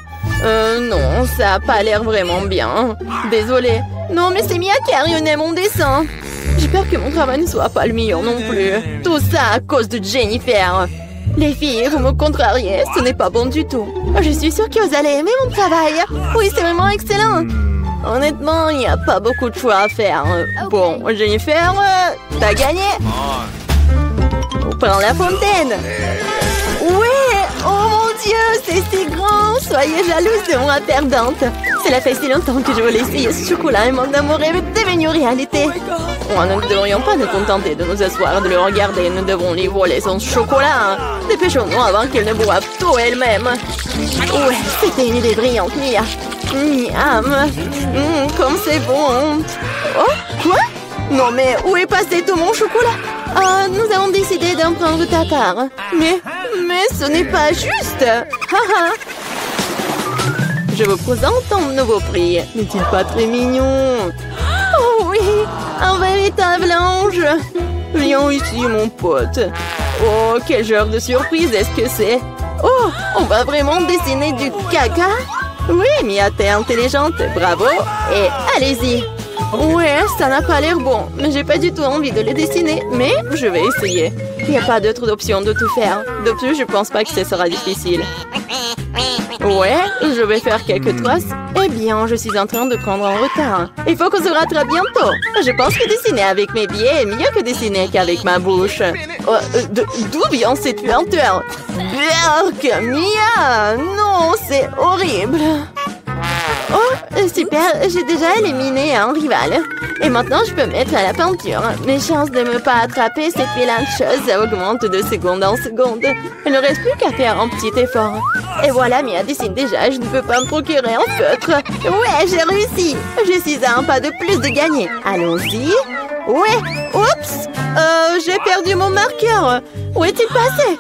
Non, ça n'a pas l'air vraiment bien. Désolée. Non, mais c'est Mia qui a ruiné mon dessin. J'ai peur que mon travail ne soit pas le meilleur non plus. Tout ça à cause de Jennifer. Les filles, vous me contrariez, ce n'est pas bon du tout. Je suis sûre que vous allez aimer mon travail. Oui, c'est vraiment excellent. Honnêtement, il n'y a pas beaucoup de choix à faire. Bon, Jennifer, t'as gagné. On prend la fontaine. Ouais, oh mon Dieu, c'est si grand. Soyez jalouse de moi, perdante. Cela fait si longtemps que je voulais essayer ce chocolat et mon amour est devenu réalité. Oh, nous ne devrions pas nous contenter de nous asseoir et de le regarder. Nous devons lui voler son chocolat. Dépêchons-nous avant qu'elle ne boive tout elle-même. Ouais, c'était une idée brillante, Mia. Miam. Comme c'est bon. Oh, quoi? Non, mais où est passé tout mon chocolat? Nous avons décidé d'en prendre ta part. Mais ce n'est pas juste. Je vous présente un nouveau prix. N'est-il pas très mignon? Oh oui, un véritable ange. Viens ici, mon pote. Oh, quel genre de surprise est-ce que c'est? Oh, on va vraiment dessiner du caca? Oui, Mia, t'es intelligente. Bravo. Et allez-y. Ouais, ça n'a pas l'air bon. Mais j'ai pas du tout envie de le dessiner. Mais je vais essayer. Il n'y a pas d'autre option de tout faire. De plus, je pense pas que ce sera difficile. Ouais, je vais faire quelques traces. Eh bien, je suis en train de prendre un retard. Il faut qu'on se rattrape bientôt. Je pense que dessiner avec mes pieds est mieux que dessiner qu'avec ma bouche. D'où vient cette lenteur? Berk, Mia! Non, c'est horrible. Oh, super, j'ai déjà éliminé un rival. Et maintenant, je peux mettre à la peinture. Mes chances de ne pas attraper cette vilaine chose augmentent de seconde en seconde. Il ne reste plus qu'à faire un petit effort. Et voilà, Mia dessine déjà, je ne peux pas me procurer un feutre. Ouais, j'ai réussi. Je suis à un pas de plus de gagner. Allons-y. Ouais, oups, j'ai perdu mon marqueur. Où est-il passé?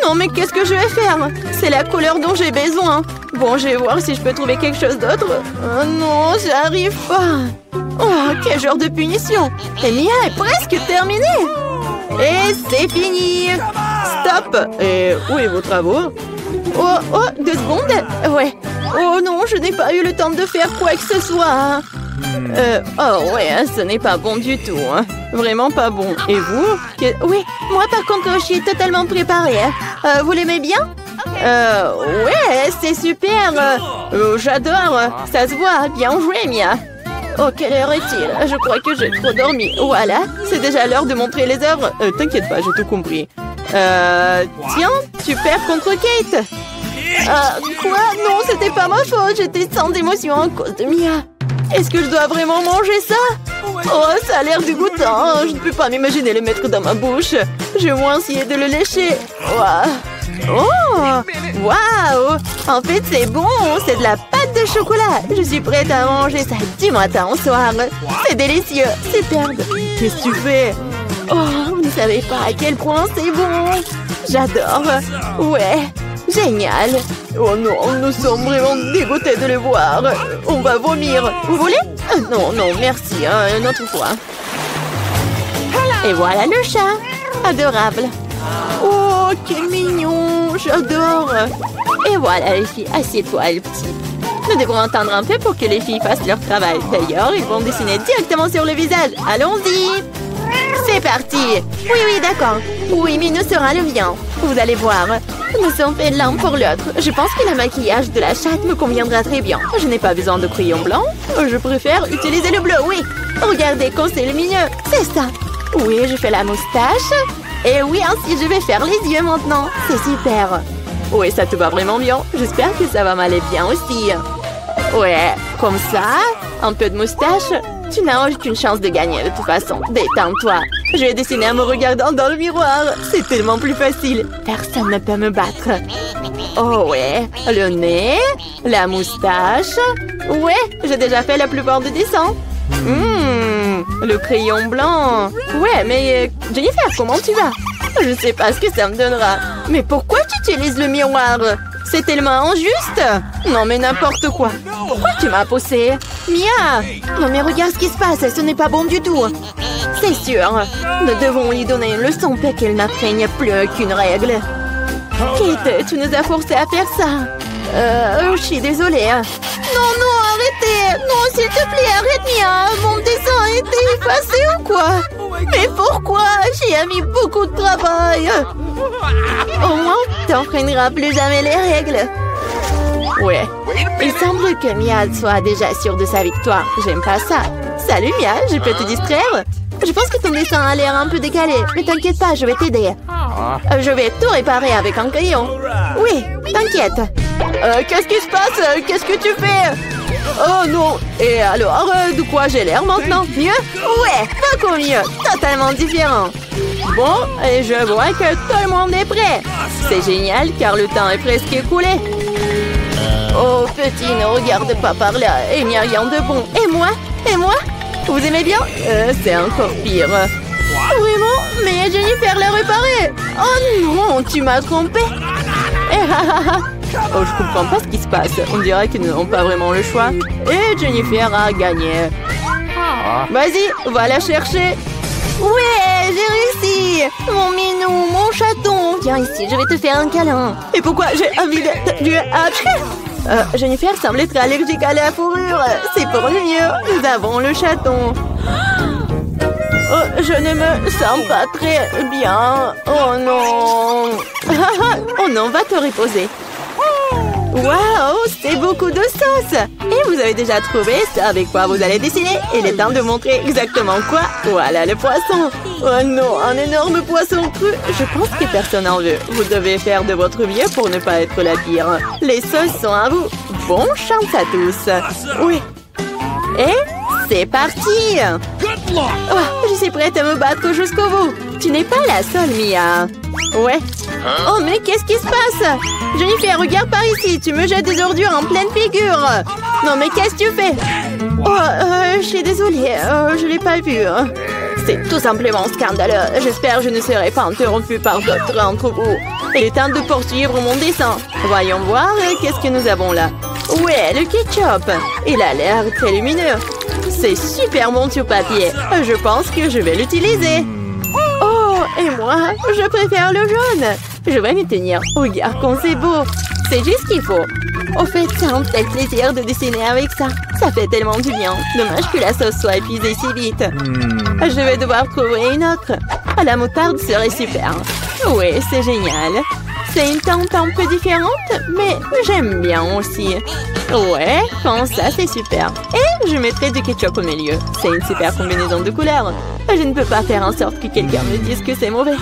Non, mais qu'est-ce que je vais faire? C'est la couleur dont j'ai besoin. Bon, je vais voir si je peux trouver quelque chose d'autre. Oh non, j'arrive pas. Oh, quel genre de punition. Et Mia est presque terminée. Et c'est fini. Stop. Et où est vos travaux? Oh, 2 secondes. Ouais. Oh non, je n'ai pas eu le temps de faire quoi que ce soit. Oh ouais, ce n'est pas bon du tout. Hein. Vraiment pas bon. Et vous? Oui, moi par contre, je suis totalement préparée. Vous l'aimez bien? Ouais, c'est super. J'adore. Ça se voit. Bien joué, Mia. Oh, quelle heure est-il? Je crois que j'ai trop dormi. Voilà, c'est déjà l'heure de montrer les œuvres. T'inquiète pas, j'ai tout compris. Tiens, tu perds contre Kate. Quoi? Non, c'était pas ma faute. J'étais sans émotion à cause de Mia. Est-ce que je dois vraiment manger ça? Oh, ça a l'air dégoûtant. Je ne peux pas m'imaginer le mettre dans ma bouche. Je vais au moins essayer de le lécher. Oh, waouh! En fait, c'est bon. C'est de la pâte de chocolat. Je suis prête à manger ça du matin au soir. C'est délicieux. Superbe. Qu'est-ce que tu fais? Oh, vous ne savez pas à quel point c'est bon. J'adore. Ouais. Génial. Oh non, nous sommes vraiment dégoûtés de le voir. On va vomir. Vous voulez? Non, merci. Une autre fois. Et voilà le chat. Adorable. Oh, quel mignon. J'adore. Et voilà les filles. Assieds-toi, le petit. Nous devrons attendre un peu pour que les filles fassent leur travail. D'ailleurs, ils vont dessiner directement sur le visage. Allons-y. C'est parti. Oui, d'accord. Oui, mais nous sera le mien. Vous allez voir. Nous sommes faits l'un pour l'autre. Je pense que le maquillage de la chatte me conviendra très bien. Je n'ai pas besoin de crayon blanc. Je préfère utiliser le bleu, oui. Regardez comme c'est lumineux. C'est ça. Oui, je fais la moustache. Et oui, ainsi je vais faire les yeux maintenant. C'est super. Oui, ça te va vraiment bien. J'espère que ça va m'aller bien aussi. Ouais, comme ça. Un peu de moustache. Tu n'as aucune chance de gagner de toute façon. Détends-toi. Je vais dessiner en me regardant dans le miroir. C'est tellement plus facile. Personne ne peut me battre. Oh ouais. Le nez. La moustache. Ouais, j'ai déjà fait la plupart des dessins. Le crayon blanc. Ouais, mais Jennifer, comment tu vas? Je sais pas ce que ça me donnera. Mais pourquoi tu utilises le miroir? C'est tellement injuste. Non, mais n'importe quoi. Pourquoi tu m'as poussé? Mia! Non, mais regarde ce qui se passe. Ce n'est pas bon du tout. C'est sûr. Nous devons lui donner une leçon pour qu'elle n'apprenne plus aucune règle. Kate, tu nous as forcé à faire ça. Je suis désolée. Non, arrêtez. Non, s'il te plaît, arrête, Mia. Mon dessin a été effacé ou quoi? Mais pourquoi? J'y ai mis beaucoup de travail. Au moins, tu n'enfreindras plus jamais les règles. Ouais. Il semble que Mia soit déjà sûre de sa victoire. J'aime pas ça. Salut Mia, je peux te distraire? Je pense que ton dessin a l'air un peu décalé. Mais t'inquiète pas, je vais t'aider. Je vais tout réparer avec un crayon. Oui, t'inquiète. Qu'est-ce qui se passe? Qu'est-ce que tu fais? Oh non. Et alors, de quoi j'ai l'air maintenant? Mieux? Ouais, beaucoup mieux. Totalement différent. Bon, et je vois que tout le monde est prêt. C'est génial car le temps est presque écoulé. Oh, petit, ne regarde pas par là. Il n'y a rien de bon. Et moi? Vous aimez bien? C'est encore pire. Vraiment? Mais Jennifer l'a réparé. Oh non, tu m'as trompé. Oh, je comprends pas ce qui se passe. On dirait qu'ils n'ont pas vraiment le choix. Et Jennifer a gagné. Vas-y, va la chercher. Ouais, j'ai réussi. Mon minou, mon chaton. Viens ici, je vais te faire un câlin. Et pourquoi j'ai envie de... Jennifer semble être allergique à la fourrure. C'est pour le mieux. Nous avons le chaton. Je ne me sens pas très bien. Oh non. Oh non, va te reposer. Waouh, c'est beaucoup de sauce. Et vous avez déjà trouvé ce avec quoi vous allez dessiner. Il est temps de montrer exactement quoi. Voilà le poisson. Oh non, un énorme poisson cru. Je pense que personne en veut. Vous devez faire de votre mieux pour ne pas être la pire. Les sauces sont à vous. Bonne chance à tous. Oui. Et c'est parti. Oh, je suis prête à me battre jusqu'au bout. Tu n'es pas la seule, Mia. Ouais. Oh, mais qu'est-ce qui se passe? Jennifer, regarde par ici. Tu me jettes des ordures en pleine figure. Non, mais qu'est-ce que tu fais? Oh, je suis désolée. Je l'ai pas vu. C'est tout simplement scandaleux. J'espère que je ne serai pas interrompue par d'autres d'entre vous. Il est temps de poursuivre mon dessin. Voyons voir qu'est-ce que nous avons là. Ouais, le ketchup. Il a l'air très lumineux. C'est super bon sur papier. Je pense que je vais l'utiliser. Oh, et moi, je préfère le jaune. Je vais m'y tenir. Regarde comme c'est beau. C'est juste ce qu'il faut. Au fait, ça un tel plaisir de dessiner avec ça. Ça fait tellement du bien. Dommage que la sauce soit épuisée si vite. Je vais devoir trouver une autre. La moutarde serait super. Oui, c'est génial. C'est une teinte un peu différente, mais j'aime bien aussi. Ouais, comme ça, c'est super. Et je mettrai du ketchup au milieu. C'est une super combinaison de couleurs. Je ne peux pas faire en sorte que quelqu'un me dise que c'est mauvais.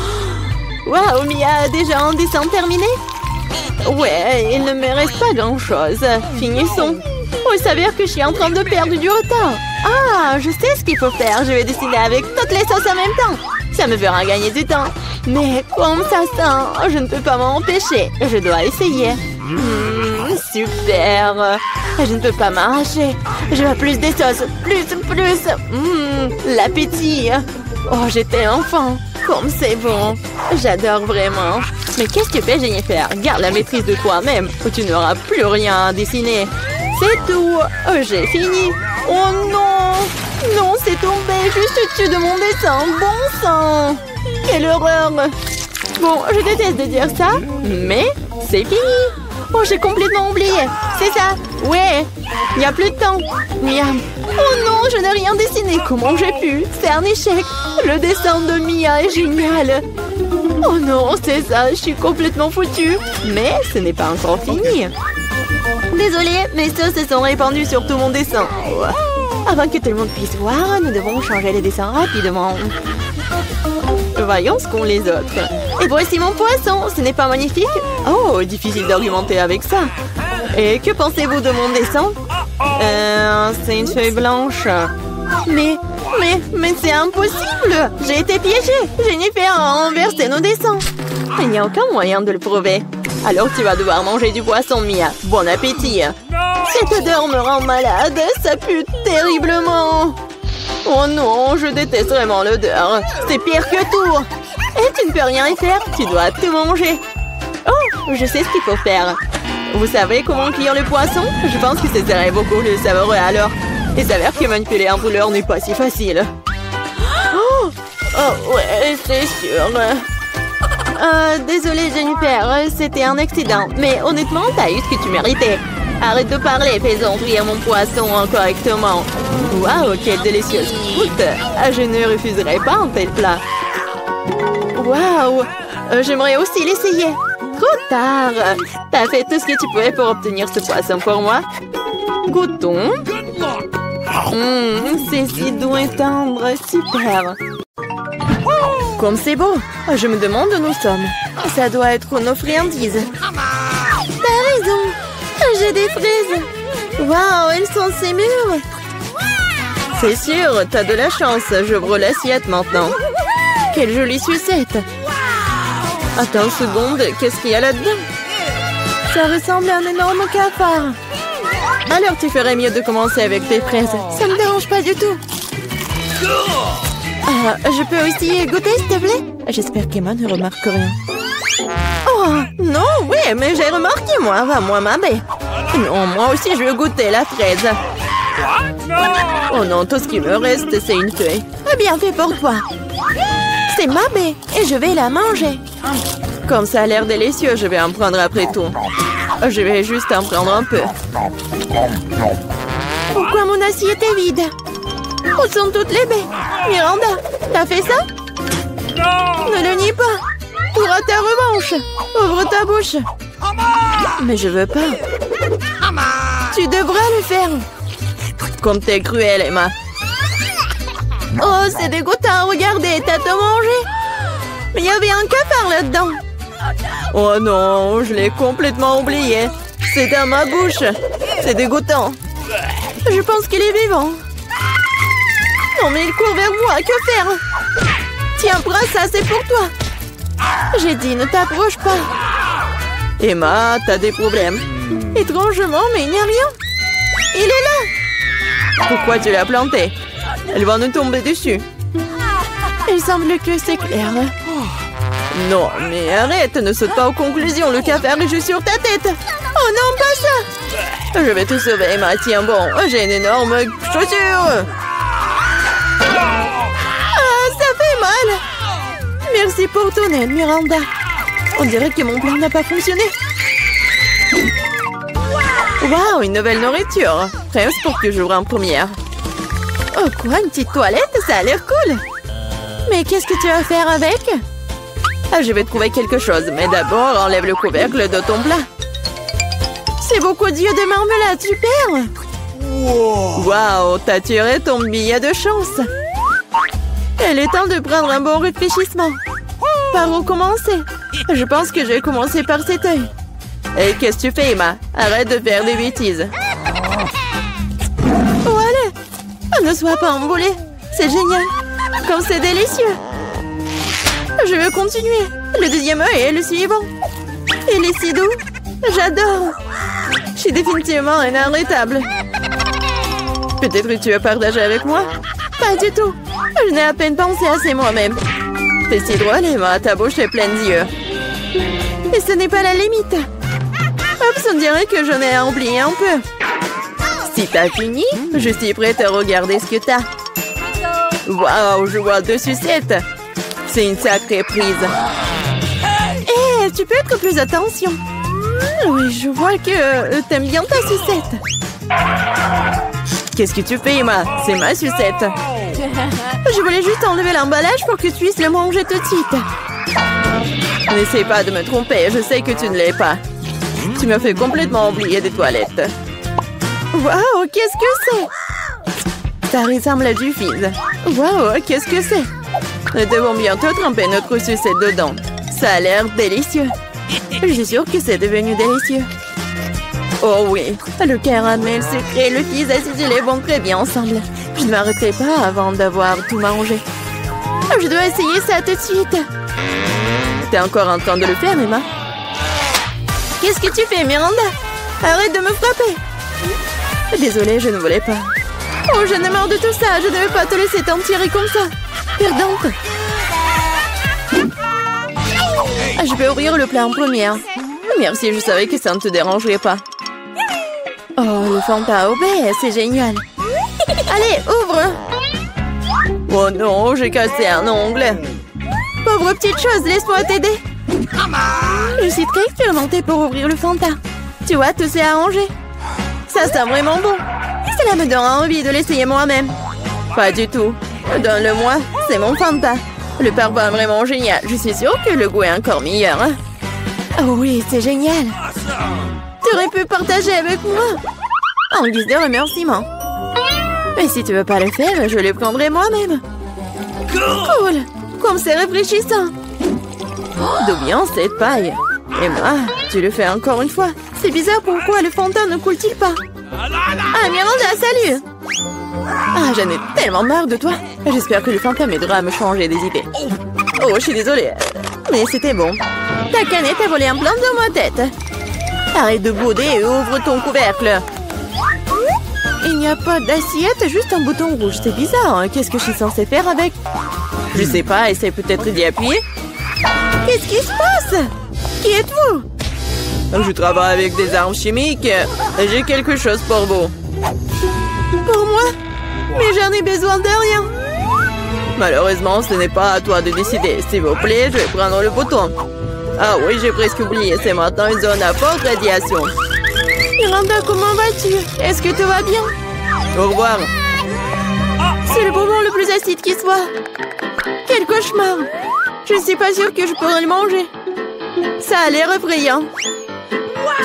Waouh, Mia, déjà un dessin terminé? Ouais, il ne me reste pas grand-chose. Finissons. Oh, il s'avère que je suis en train de perdre du retard. Ah, je sais ce qu'il faut faire. Je vais dessiner avec toutes les sauces en même temps. Ça me fera gagner du temps. Mais comme ça sent, je ne peux pas m'en empêcher. Je dois essayer. Super. Je ne peux pas m'arracher. Je veux plus des sauces. Plus. L'appétit. Oh, j'ai tellement faim. Comme c'est bon. J'adore vraiment. Mais qu'est-ce que tu fais, Jennifer? Garde la maîtrise de toi-même ou tu n'auras plus rien à dessiner. C'est tout. J'ai fini. Oh non. Non, c'est tombé juste au-dessus de mon dessin. Bon sang. Quelle horreur. Bon, je déteste de dire ça, mais c'est fini. Oh, j'ai complètement oublié. C'est ça. Ouais. Il n'y a plus de temps. Miam. Oh non, je n'ai rien dessiné. Comment j'ai pu? C'est un échec. Le dessin de Mia est génial. Oh non, c'est ça. Je suis complètement foutue. Mais ce n'est pas encore fini. Désolée, mes sauces se sont répandues sur tout mon dessin. Avant que tout le monde puisse voir, nous devons changer les dessins rapidement. Voyons ce qu'ont les autres. Et voici mon poisson. Ce n'est pas magnifique? Oh, difficile d'argumenter avec ça. Et que pensez-vous de mon dessin? C'est une feuille blanche. Mais c'est impossible. J'ai été piégée. Jennifer a renversé nos dessins. Il n'y a aucun moyen de le prouver. Alors tu vas devoir manger du poisson, Mia. Bon appétit. Cette odeur me rend malade. Ça pue terriblement. Oh non, je déteste vraiment l'odeur. C'est pire que tout. Et tu ne peux rien y faire. Tu dois tout manger. Oh, je sais ce qu'il faut faire. Vous savez comment cuire le poisson? Je pense que ce serait beaucoup plus savoureux alors. Il s'avère que manipuler un rouleur n'est pas si facile. Oh ouais, c'est sûr. Désolée Jennifer, c'était un accident. Mais honnêtement, t'as eu ce que tu méritais. Arrête de parler, faisons frire mon poisson correctement. Waouh, quelle délicieuse croûte. Je ne refuserai pas un tel plat. Waouh, j'aimerais aussi l'essayer. Trop tard. T'as fait tout ce que tu pouvais pour obtenir ce poisson pour moi. Goûtons. C'est si doux et tendre. Super. Comme c'est beau. Je me demande où nous sommes. Ça doit être nos friandises. T'as raison. J'ai des fraises. Waouh, elles sont si mûres. C'est sûr, t'as de la chance. J'ouvre l'assiette maintenant. Quelle jolie sucette. Attends une seconde, qu'est-ce qu'il y a là-dedans? Ça ressemble à un énorme cafard. Alors tu ferais mieux de commencer avec tes fraises. Ça me dérange pas du tout. Je peux aussi goûter, s'il te plaît? J'espère qu'Emma ne remarque rien. Oh, non, oui, mais j'ai remarqué, moi. Va-moi, ma baie. Non, moi aussi, je veux goûter la fraise. Oh non, tout ce qui me reste, c'est une feuille. Bien fait pour toi. C'est ma baie et je vais la manger. Comme ça a l'air délicieux, je vais en prendre après tout. Je vais juste en prendre un peu. Pourquoi mon assiette est vide? Où sont toutes les baies? Miranda, t'as fait ça? Ne le nie pas. Tu auras ta revanche. Ouvre ta bouche. Mais je veux pas. Tu devras le faire. Comme t'es cruelle, Emma. Oh, c'est dégoûtant. Regardez, t'as tout mangé. Mais il y avait un cafard là-dedans. Oh non, je l'ai complètement oublié. C'est dans ma bouche. C'est dégoûtant. Je pense qu'il est vivant. Non, mais il court vers moi. Que faire? Tiens, prends ça, c'est pour toi. J'ai dit, ne t'approche pas. Emma, t'as des problèmes. Étrangement, mais il n'y a rien. Il est là. Pourquoi tu l'as planté? Elle va nous tomber dessus. Il semble que c'est clair. Non, mais arrête, ne saute pas aux conclusions. Le cafard est juste sur ta tête. Oh non, pas ça. Je vais te sauver, Emma. Tiens bon, j'ai une énorme chaussure. Ah, ça fait mal. Merci pour ton aide, Miranda. On dirait que mon plan n'a pas fonctionné. Waouh, une nouvelle nourriture. Prince pour que j'ouvre en première. Oh quoi, une petite toilette? Ça a l'air cool. Mais qu'est-ce que tu vas faire avec? Je vais trouver quelque chose, mais d'abord, enlève le couvercle de ton plat. C'est beaucoup d'yeux de marmelade, super. Waouh, t'as tiré ton billet de chance. Il est temps de prendre un bon réfléchissement. Par où commencer? Je pense que je vais commencer par cet œil. Et qu'est-ce que tu fais, Emma? Arrête de faire des bêtises. Oh, allez. Ne sois pas emboulée. C'est génial. Comme c'est délicieux. Je veux continuer. Le deuxième œil est le suivant. Il est si doux. J'adore. Je suis définitivement inarrêtable. Peut-être que tu veux partager avec moi? Pas du tout. Je n'ai à peine pensé à c'est moi-même. C'est si drôle, Emma. Ta bouche est pleine d'yeux. Et ce n'est pas la limite. Oups, on dirait que j'en ai oublié un peu. Si t'as fini, je suis prête à regarder ce que t'as. Waouh, je vois 2 sucettes. C'est une sacrée prise. Hé, tu peux être plus attention. Oui, je vois que t'aimes bien ta sucette. Qu'est-ce que tu fais, Emma? C'est ma sucette. Je voulais juste enlever l'emballage pour que tu puisses le manger tout de suite. N'essaie pas de me tromper, je sais que tu ne l'es pas. Tu m'as fait complètement oublier des toilettes. Waouh, qu'est-ce que c'est? Ça ressemble à du fizz. Waouh, qu'est-ce que c'est? Nous devons bientôt tremper notre sucette dedans. Ça a l'air délicieux. Je suis sûre que c'est devenu délicieux. Oh oui. Le caramel sucré et le fizz acidulé vont très bien ensemble. Je ne m'arrêterai pas avant d'avoir tout mangé. Je dois essayer ça tout de suite. T'es encore en train de le faire, Emma? Qu'est-ce que tu fais, Miranda? Arrête de me frapper. Désolée, je ne voulais pas. Oh, j'en ai marre de tout ça. Je ne vais pas te laisser t'en tirer comme ça. Perdante. Je vais ouvrir le plat en première. Merci, je savais que ça ne te dérangerait pas. Oh, le Fanta au baie, c'est génial. Allez, ouvre. Oh non, j'ai cassé un ongle. Pauvre petite chose, laisse-moi t'aider. Je suis très expérimentée pour ouvrir le Fanta. Tu vois, tout s'est arrangé. Ça sent vraiment bon. Cela me donne envie de l'essayer moi-même. Pas du tout. Donne-le-moi, c'est mon Fanta. Le parfum est vraiment génial. Je suis sûre que le goût est encore meilleur. Hein? Oh oui, c'est génial. Tu aurais pu partager avec moi. En guise de remerciement. Mais si tu veux pas le faire, je le prendrai moi-même. Cool. Comme c'est rafraîchissant. D'où vient cette paille? Emma, tu le fais encore une fois. C'est bizarre, pourquoi le Fanta ne coule-t-il pas? Ah, Miranda, salut! Ah, j'en ai tellement marre de toi. J'espère que le Fanta m'aidera à me changer des idées. Oh, je suis désolée. Mais c'était bon. Ta canette a volé un plan dans ma tête. Arrête de bouder et ouvre ton couvercle. Il n'y a pas d'assiette, juste un bouton rouge. C'est bizarre, hein? Qu'est-ce que je suis censée faire avec? Je sais pas, essaie peut-être d'y appuyer. Qu'est-ce qui se passe? Qui êtes-vous? Je travaille avec des armes chimiques. J'ai quelque chose pour vous. Pour moi? Mais j'en ai besoin de rien. Malheureusement, ce n'est pas à toi de décider. S'il vous plaît, je vais prendre le bouton. Ah oui, j'ai presque oublié. C'est maintenant une zone à forte radiation. Miranda, comment vas-tu? Est-ce que tout va bien? Au revoir. C'est le bonbon le plus acide qui soit. Quel cauchemar. Je ne suis pas sûre que je pourrais le manger. Ça a l'air effrayant.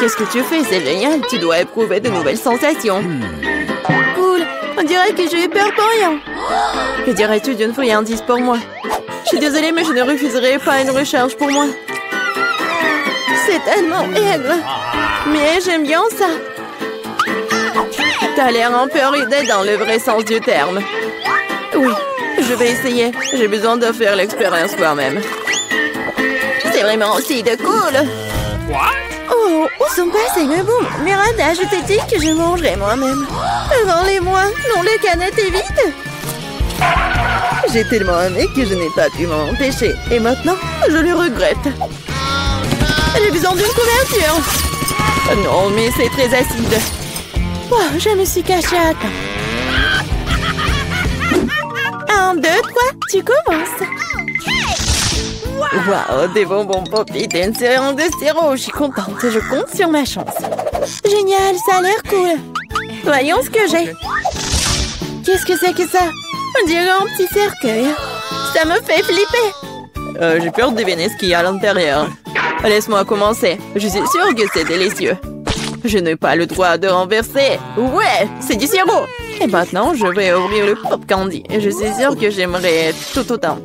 Qu'est-ce que tu fais? C'est génial. Tu dois éprouver de nouvelles sensations. Cool. On dirait que j'ai eu peur pour rien. Que dirais-tu d'une friandise pour moi? Je suis désolée, mais je ne refuserai pas une recharge pour moi. C'est tellement aigre. Mais j'aime bien ça. T'as l'air un peu ridé dans le vrai sens du terme. Oui, je vais essayer. J'ai besoin de faire l'expérience moi-même. C'est vraiment aussi de cool. Oh, où sont passés mes bons? Miranda, je t'ai dit que je mangerais moi-même. Rends-les-moi. Non, le canette est vide. J'ai tellement aimé que je n'ai pas pu m'en empêcher. Et maintenant, je le regrette. J'ai besoin d'une couverture. Non, mais c'est très acide. Oh, je me suis cachée à temps. 1, 2, 3, tu commences. Waouh, des bonbons Poppy et une série de sirop. Je suis contente, je compte sur ma chance. Génial, ça a l'air cool. Voyons ce que j'ai. Qu'est-ce que c'est que ça? On dirait un petit cercueil. Ça me fait flipper. J'ai peur de deviner ce qu'il y a à l'intérieur. Laisse-moi commencer. Je suis sûre que c'est délicieux. Je n'ai pas le droit de renverser. Ouais, c'est du sirop. Et maintenant, je vais ouvrir le pop candy. Et je suis sûre que j'aimerais tout autant.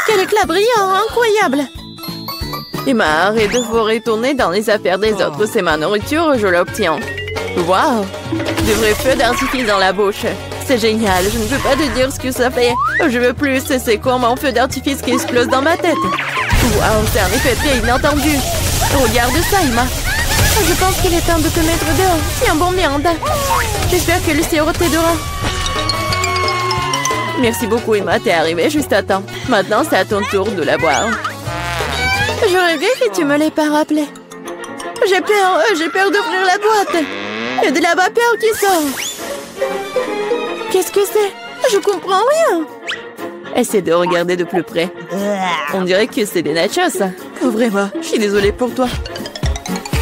Quel éclat brillant, incroyable. Emma, arrête de vous retourner dans les affaires des autres. C'est ma nourriture, je l'obtiens. Waouh, de vrais feux d'artifice dans la bouche. C'est génial, je ne peux pas te dire ce que ça fait. Je veux plus, c'est comme un feu d'artifice qui explose dans ma tête. Waouh, c'est un effet très inattendu. Regarde ça, Emma. Je pense qu'il est temps de te mettre dehors. Tiens bon, Miranda. J'espère que le sirop t'aidera. Merci beaucoup, Emma. T'es arrivée juste à temps. Maintenant, c'est à ton tour de la boire. Je regrette que tu me l'aies pas rappelé. J'ai peur d'ouvrir la boîte. Il y a de la vapeur qui sort. Qu'est-ce que c'est? Je comprends rien. Essaie de regarder de plus près. On dirait que c'est des nachos. Oh, vraiment, je suis désolée pour toi.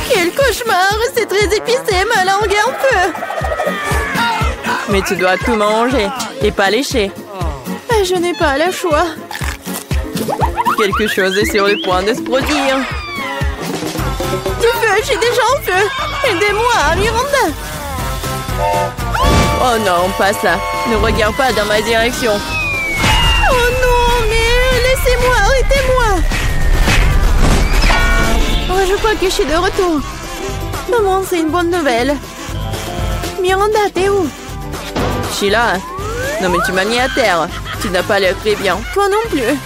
Quel cauchemar! C'est très épicé, ma langue est en feu. Mais tu dois tout manger et pas lécher. Je n'ai pas le choix. Quelque chose est sur le point de se produire. Du feu, je suis déjà en feu. Aidez-moi, Miranda. Oh non, pas ça. Ne regarde pas dans ma direction. Oh non, mais laissez-moi, arrêtez-moi. Oh, je crois que je suis de retour. Maman, c'est une bonne nouvelle. Miranda, t'es où? Je suis là. Non mais tu m'as mis à terre. Tu n'as pas l'air très bien. Toi non plus.